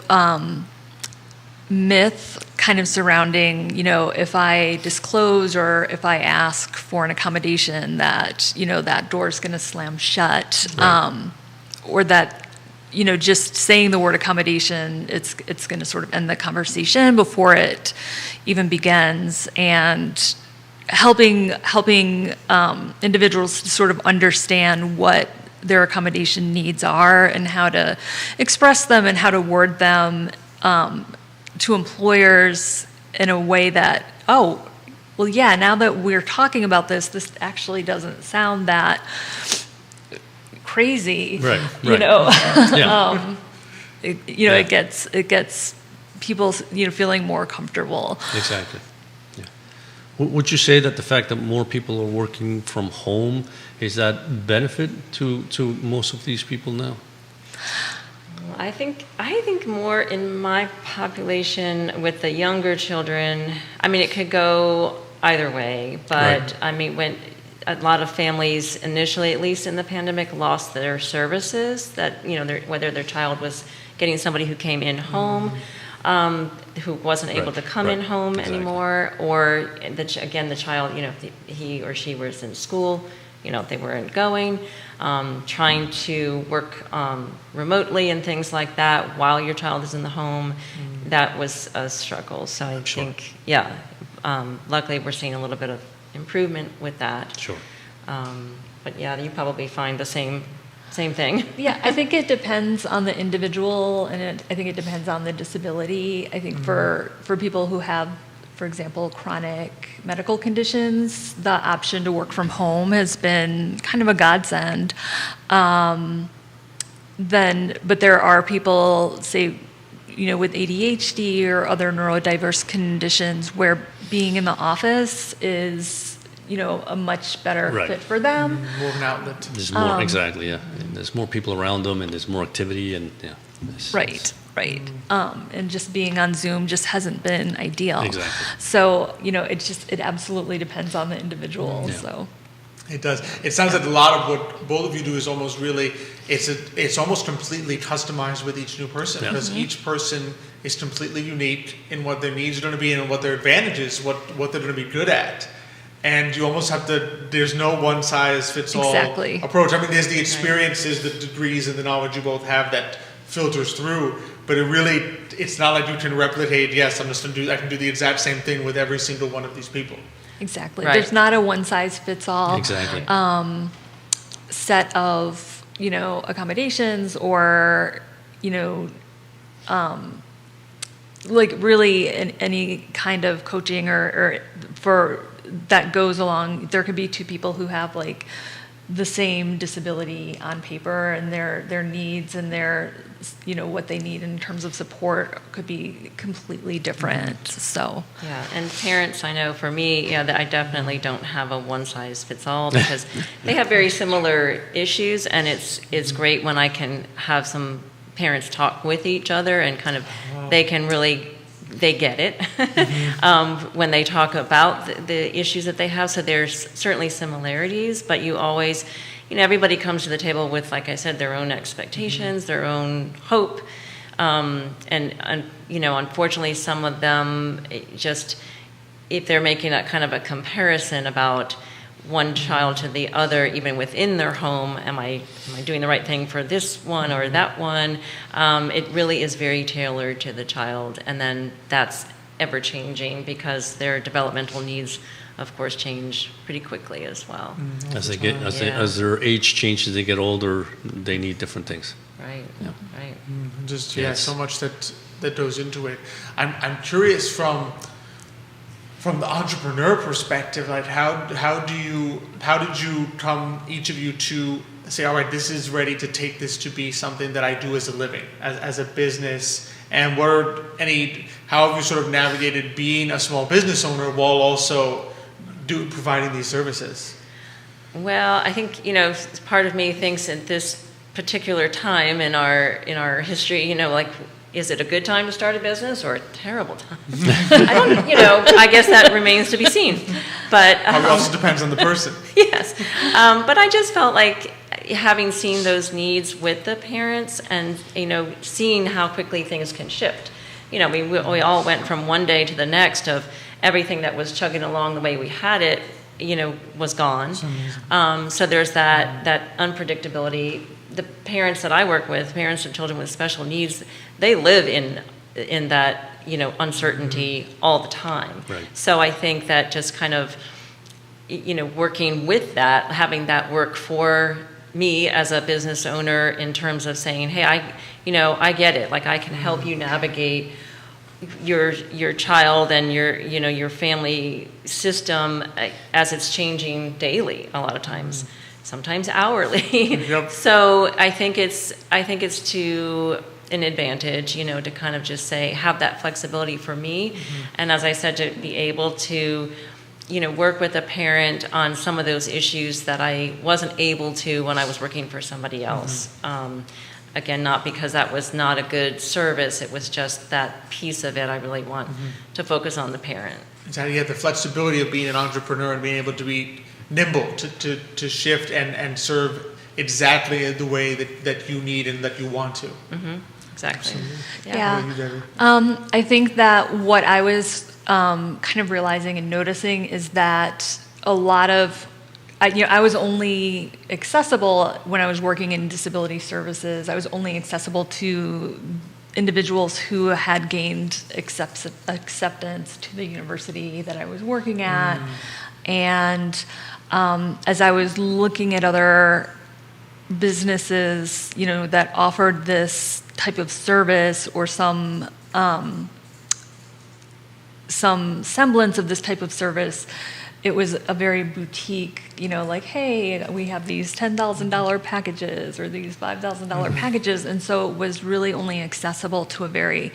myth kind of surrounding if I disclose or if I ask for an accommodation that that door's going to slam shut, Right. or that just saying the word accommodation, it's going to sort of end the conversation before it even begins, and helping individuals to sort of understand what their accommodation needs are and how to express them and how to word them to employers in a way that, oh, well, yeah, now that we're talking about this actually doesn't sound that crazy, Right. Yeah. It gets people feeling more comfortable. Exactly. Yeah. Would you say that the fact that more people are working from home is that benefit to most of these people now? I think more in my population with the younger children. It could go either way, but Right. when a lot of families initially, at least in the pandemic, lost their services that whether their child was getting somebody who came in home, who wasn't able to come in home Exactly. anymore, or the child, he or she was in school, they weren't going, trying to work remotely and things like that while your child is in the home. That was a struggle. So I think, luckily we're seeing a little bit of improvement with that. Sure. But yeah, you probably find the same thing. Yeah, I think it depends on the individual, and I think it depends on the disability. I think for people who have, for example, chronic medical conditions, the option to work from home has been kind of a godsend. But there are people, say, with ADHD or other neurodiverse conditions where being in the office is a much better Right. fit for them. More of an outlet. There's more, exactly, yeah. And there's more people around them, and there's more activity, and yeah. Right. And just being on Zoom just hasn't been ideal. Exactly. So, it absolutely depends on the individual. Yeah. So, It does. It sounds like a lot of what both of you do is almost really, it's almost completely customized with each new person, Yeah. because each person is completely unique in what their needs are going to be and what their advantages, what they're going to be good at. And you almost have to, there's no one size fits all Exactly. approach. I mean, there's the experiences, the degrees, and the knowledge you both have that filters through, but it's not like you can replicate, yes, I can do the exact same thing with every single one of these people. exactly. Right. There's not a one size fits all Exactly. set of, accommodations or, like really any kind of coaching or for that goes along. There could be two people who have like the same disability on paper, and their needs and their what they need in terms of support could be completely different. So Yeah, and parents, I know for me, that I definitely don't have a one size fits all, because they have very similar issues, and it's great when I can have some parents talk with each other and kind of they get it when they talk about the issues that they have. So there's certainly similarities, but you always, everybody comes to the table with, like I said, their own expectations, their own hope. Unfortunately, some of them just, if they're making a kind of a comparison about one child to the other, even within their home, am I doing the right thing for this one or that one? It really is very tailored to the child, and then that's ever changing because their developmental needs, of course, change pretty quickly as well. As they get, Yeah. as their age changes, they get older, they need different things. Right. Yeah. Right. Just Yes. so much that goes into it. I'm curious from the entrepreneur perspective, like how did you come, each of you, to say, all right, this is ready to take this to be something that I do as a living, as a business, and how have you sort of navigated being a small business owner while also providing these services? Well, I think, part of me thinks at this particular time in our history, like, is it a good time to start a business or a terrible time? I guess that remains to be seen. But Probably also depends on the person. yes. But I just felt like having seen those needs with the parents and, seeing how quickly things can shift. We all went from one day to the next of everything that was chugging along the way we had it, was gone. So there's that unpredictability. The parents that I work with, parents of children with special needs, they live in that, uncertainty all the time. Right. So I think that just kind of, working with that, having that work for me as a business owner in terms of saying, hey, I get it. Like, I can help you navigate your child and your family system as it's changing daily a lot of times. Sometimes hourly. Yep. So I think it's to an advantage, to kind of just have that flexibility for me. And as I said, to be able to, work with a parent on some of those issues that I wasn't able to when I was working for somebody else. Again, not because that was not a good service, it was just that piece of it I really want to focus on the parent. It's how you have the flexibility of being an entrepreneur and being able to be nimble to shift and serve exactly the way that you need and that you want to. Exactly. Yeah. What about you, Debbie? I think that what I was kind of realizing and noticing is that a lot of, I was only accessible when I was working in disability services. I was only accessible to individuals who had gained acceptance to the university that I was working at. And as I was looking at other businesses, that offered this type of service or some semblance of this type of service, it was a very boutique, like, hey, we have these $10,000 packages or these $5,000 packages. And so it was really only accessible to a very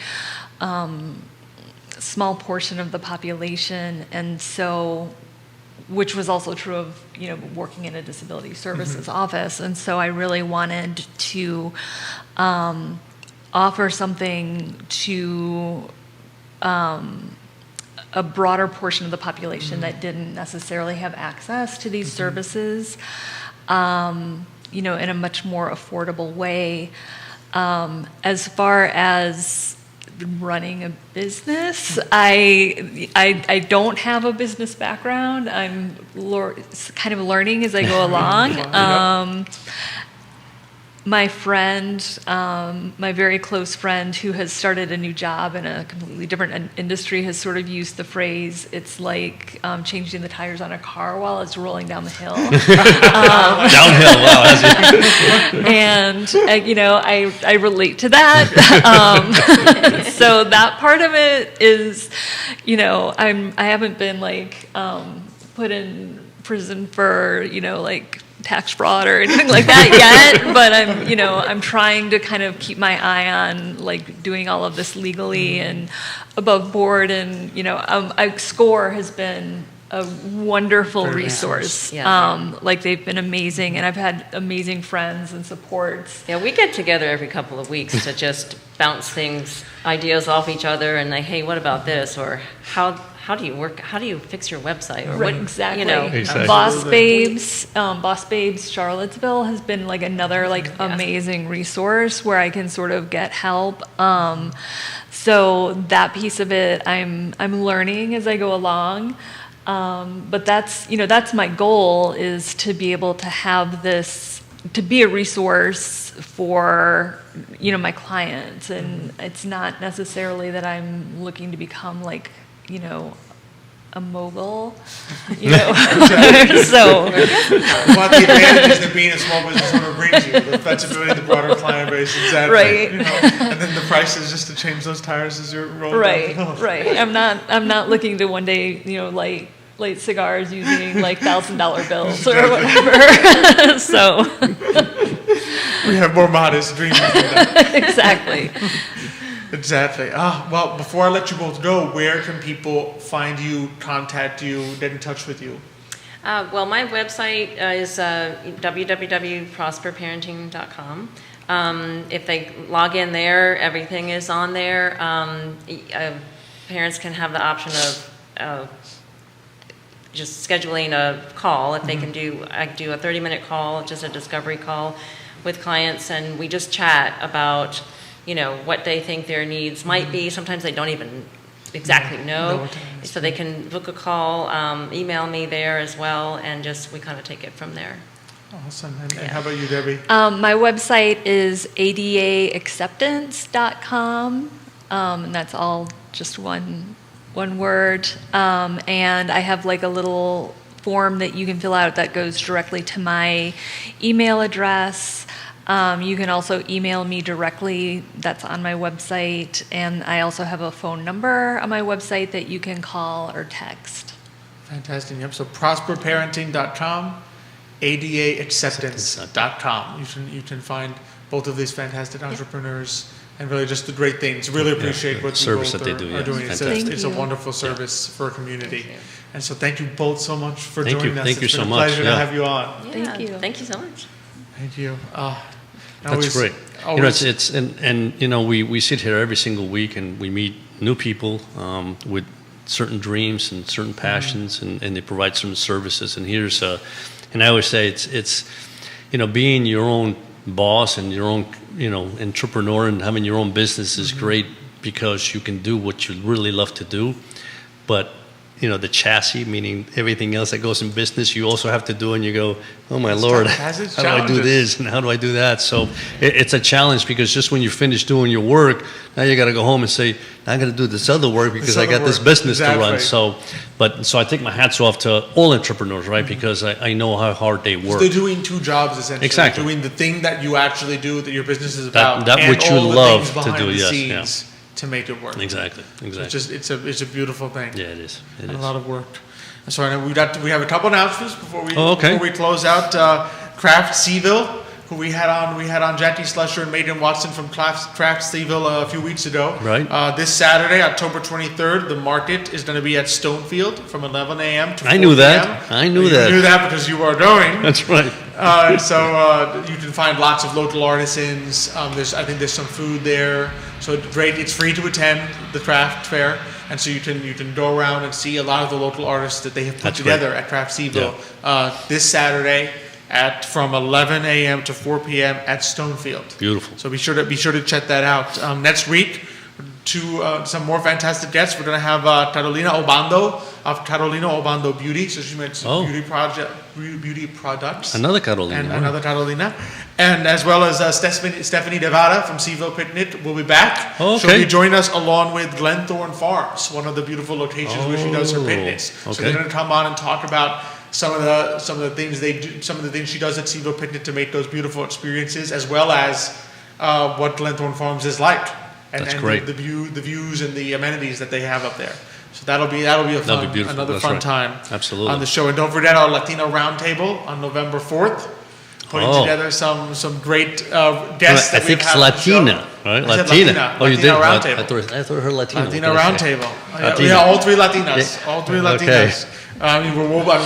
small portion of the population. And so which was also true of, working in a disability services office. And so I really wanted to offer something to a broader portion of the population that didn't necessarily have access to these services, in a much more affordable way. As far as running a business, I don't have a business background. I'm kind of learning as I go along. My friend, my very close friend who has started a new job in a completely different industry has sort of used the phrase, it's like changing the tires on a car while it's rolling down the hill. Downhill, wow. And, I relate to that. So that part of it is, I haven't been put in prison for, tax fraud or anything like that yet, but I'm trying to kind of keep my eye on doing all of this legally and above board, and SCORE has been a wonderful resource. Yeah. They've been amazing, and I've had amazing friends and supports. Yeah, we get together every couple of weeks to just bounce ideas off each other, and hey, what about this, or how do you work? How do you fix your website? Or right, what, exactly. Exactly. Boss Babes Charlottesville has been another amazing resource where I can sort of get help. So that piece of it, I'm learning as I go along. But that's my goal, is to be able to have this, to be a resource for my clients, and it's not necessarily that I'm looking to become a mogul, So You want the advantages that being a small business owner brings you, the flexibility, the broader client base, exactly. Right. And then the price is just to change those tires as you're rolling down the hill. Right. I'm not looking to one day, light cigars using $1,000 bills or whatever. So We have more modest dreams than that. exactly. Exactly. Well, before I let you both go, where can people find you, contact you, get in touch with you? Well, my website is www.prosperparenting.com. If they log in there, everything is on there. Parents can have the option of just scheduling a call. If they can I do a 30-minute call, just a discovery call with clients, and we just chat about what they think their needs might be. Sometimes they don't even exactly know. So they can book a call, email me there as well, and we kind of take it from there. Awesome. And how about you, Debbie? My website is adaacceptance.com, and that's all just one word. And I have a little form that you can fill out that goes directly to my email address. You can also email me directly. That's on my website. And I also have a phone number on my website that you can call or text. Fantastic. Yep. So prosperparenting.com, adaacceptance.com. You can find both of these fantastic entrepreneurs and really just the great things. Really appreciate what you both are doing. It's a wonderful service for a community. And so thank you both so much for joining us. Thank you so much. It's been a pleasure to have you on. Yeah, Thank you. Thank you so much. Thank you. That's great. It's we sit here every single week and we meet new people with certain dreams and certain passions, and they provide certain services. And and I always say it's being your own boss and your own entrepreneur and having your own business is great, because you can do what you really love to do, but the chassis, meaning everything else that goes in business, you also have to do, and you go, oh my Lord, how do I do this and how do I do that? So it's a challenge, because just when you finish doing your work, now you got to go home and say, I got to do this other work because I got this business to run. So I take my hats off to all entrepreneurs, right? Because I know how hard they work. They're doing two jobs essentially. Exactly. Doing the thing that you actually do, that your business is about, that and which you all the love things to behind do. the Yes, scenes to make it work. Exactly. So it's a beautiful thing. Yeah, it is. A lot of work. So I know we have a couple announcements before we okay. close out. Craft Seaville, who we had on Jackie Slusher and Maiden Watson from Craftsville a few weeks ago. Right. This Saturday, October 23rd, the market is going to be at Stonefield from 11 a.m. to 4 I knew p.m. that. I knew that. You knew that because you were going. That's right. So you can find lots of local artisans. I think there's some food there. So it's great. It's free to attend the craft fair, and so you can go around and see a lot of the local artists that they have put That's together great. at Craftsville this Saturday from 11 a.m. to 4 p.m. at Stonefield. Beautiful. So be sure to check that out. Next week, some more fantastic guests. We're going to have Carolina Obando of Carolina Obando Beauty. So she makes beauty products. Another Carolina. And right. another Carolina. And as well as Stephanie Devada from Seaville Picnic will be back. Oh, okay. She'll be joining us along with Glenthorne Farms, one of the beautiful locations where she does her picnics. Okay. So they're going to come on and talk about some of the things they do, some of the things she does at Seaville Picnic to make those beautiful experiences, as well as what Glenthorne Farms is like. That's great. The views and the amenities that they have up there. So that'll be another fun time Absolutely. on the show. And don't forget our Latino Roundtable on November 4th, putting together some great guests. I that think we've it's had on the show. Latina, right? I said Latina. Oh, you Latina did. Roundtable. I thought I heard Latino. Latina What did I say? Roundtable. Latina. Yeah, all three Latinas. Yeah. All three Okay. Latinas.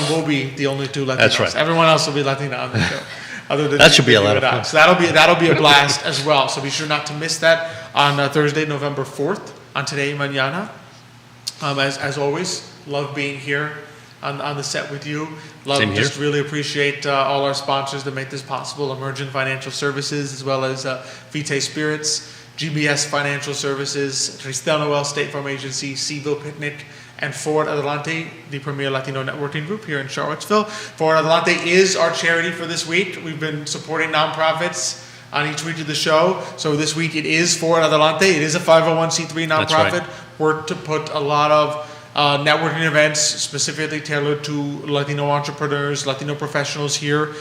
We'll be the only two Latinos. That's right. Everyone else will be Latina on the show. Other than That should be a lot of fun. So that'll be a blast as well. So be sure not to miss that on Thursday, November 4th on Today Mañana. As always, love being here on the set with you. Same here. Just really appreciate all our sponsors that make this possible. Emergent Financial Services, as well as Vitae Spirits, GBS Financial Services, Cristiano Well State Farm Agency, Seaville Picnic, and Forward Adelante, the premier Latino networking group here in Charlottesville. Forward Adelante is our charity for this week. We've been supporting nonprofits on each week of the show. So this week it is Forward Adelante. It is a 501c3 That's nonprofit. right. Work to put a lot of networking events specifically tailored to Latino entrepreneurs, Latino professionals here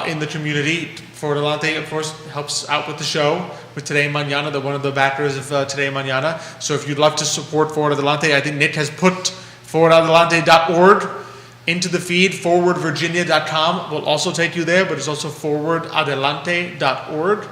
in the community. Forward Adelante, of course, helps out with the show with Today Mañana. They're one of the backers of Today Mañana. So if you'd love to support Forward Adelante, I think Nick has put forwardadelante.org into the feed. Forwardvirginia.com will also take you there, but it's also forwardadelante.org.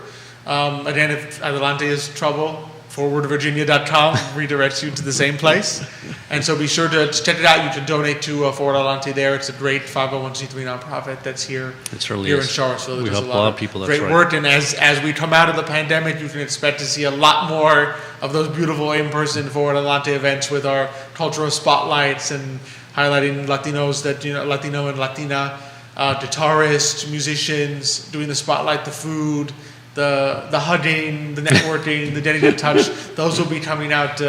Again, if Adelante is trouble, forwardvirginia.com redirects you to the same place. And so be sure to check it out. You can donate to Forward Adelante there. It's a great 501c3 nonprofit that's here, It certainly here is. in Charlottesville. We There's help a lot of people. That's great right. work. And as we come out of the pandemic, you can expect to see a lot more of those beautiful in-person Forward Adelante events with our cultural spotlights and highlighting Latinos Latino and Latina guitarists, musicians, doing the spotlight, the food, the hugging, the networking, the getting in touch. Those will be coming out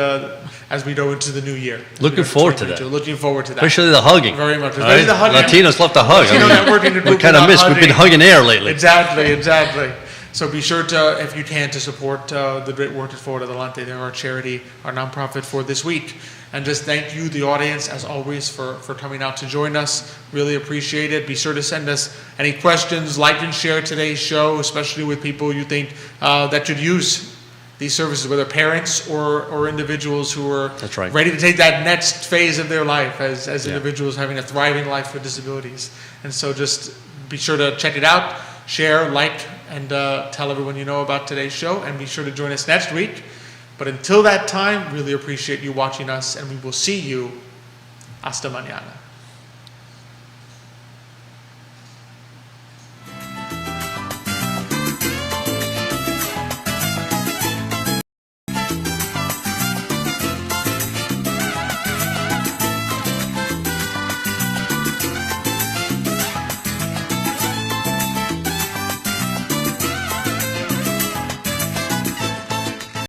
as we go into the new year. Looking forward to that. Looking forward to that. Especially the hugging. Very much. Right? Especially the hugging. Latinos love to hug. Latino networking we kind of missed. We've been hugging air lately. Exactly. So be sure to, if you can, to support the great work at Forward Adelante. They're our charity, our nonprofit for this week. And just thank you, the audience, as always, for coming out to join us. Really appreciate it. Be sure to send us any questions, like and share today's show, especially with people you think that should use these services, whether parents or individuals who are That's right. ready to take that next phase of their life as individuals having a thriving life with disabilities. And so just be sure to check it out, share, like, and tell everyone you know about today's show. And be sure to join us next week. But until that time, really appreciate you watching us, and we will see you hasta mañana.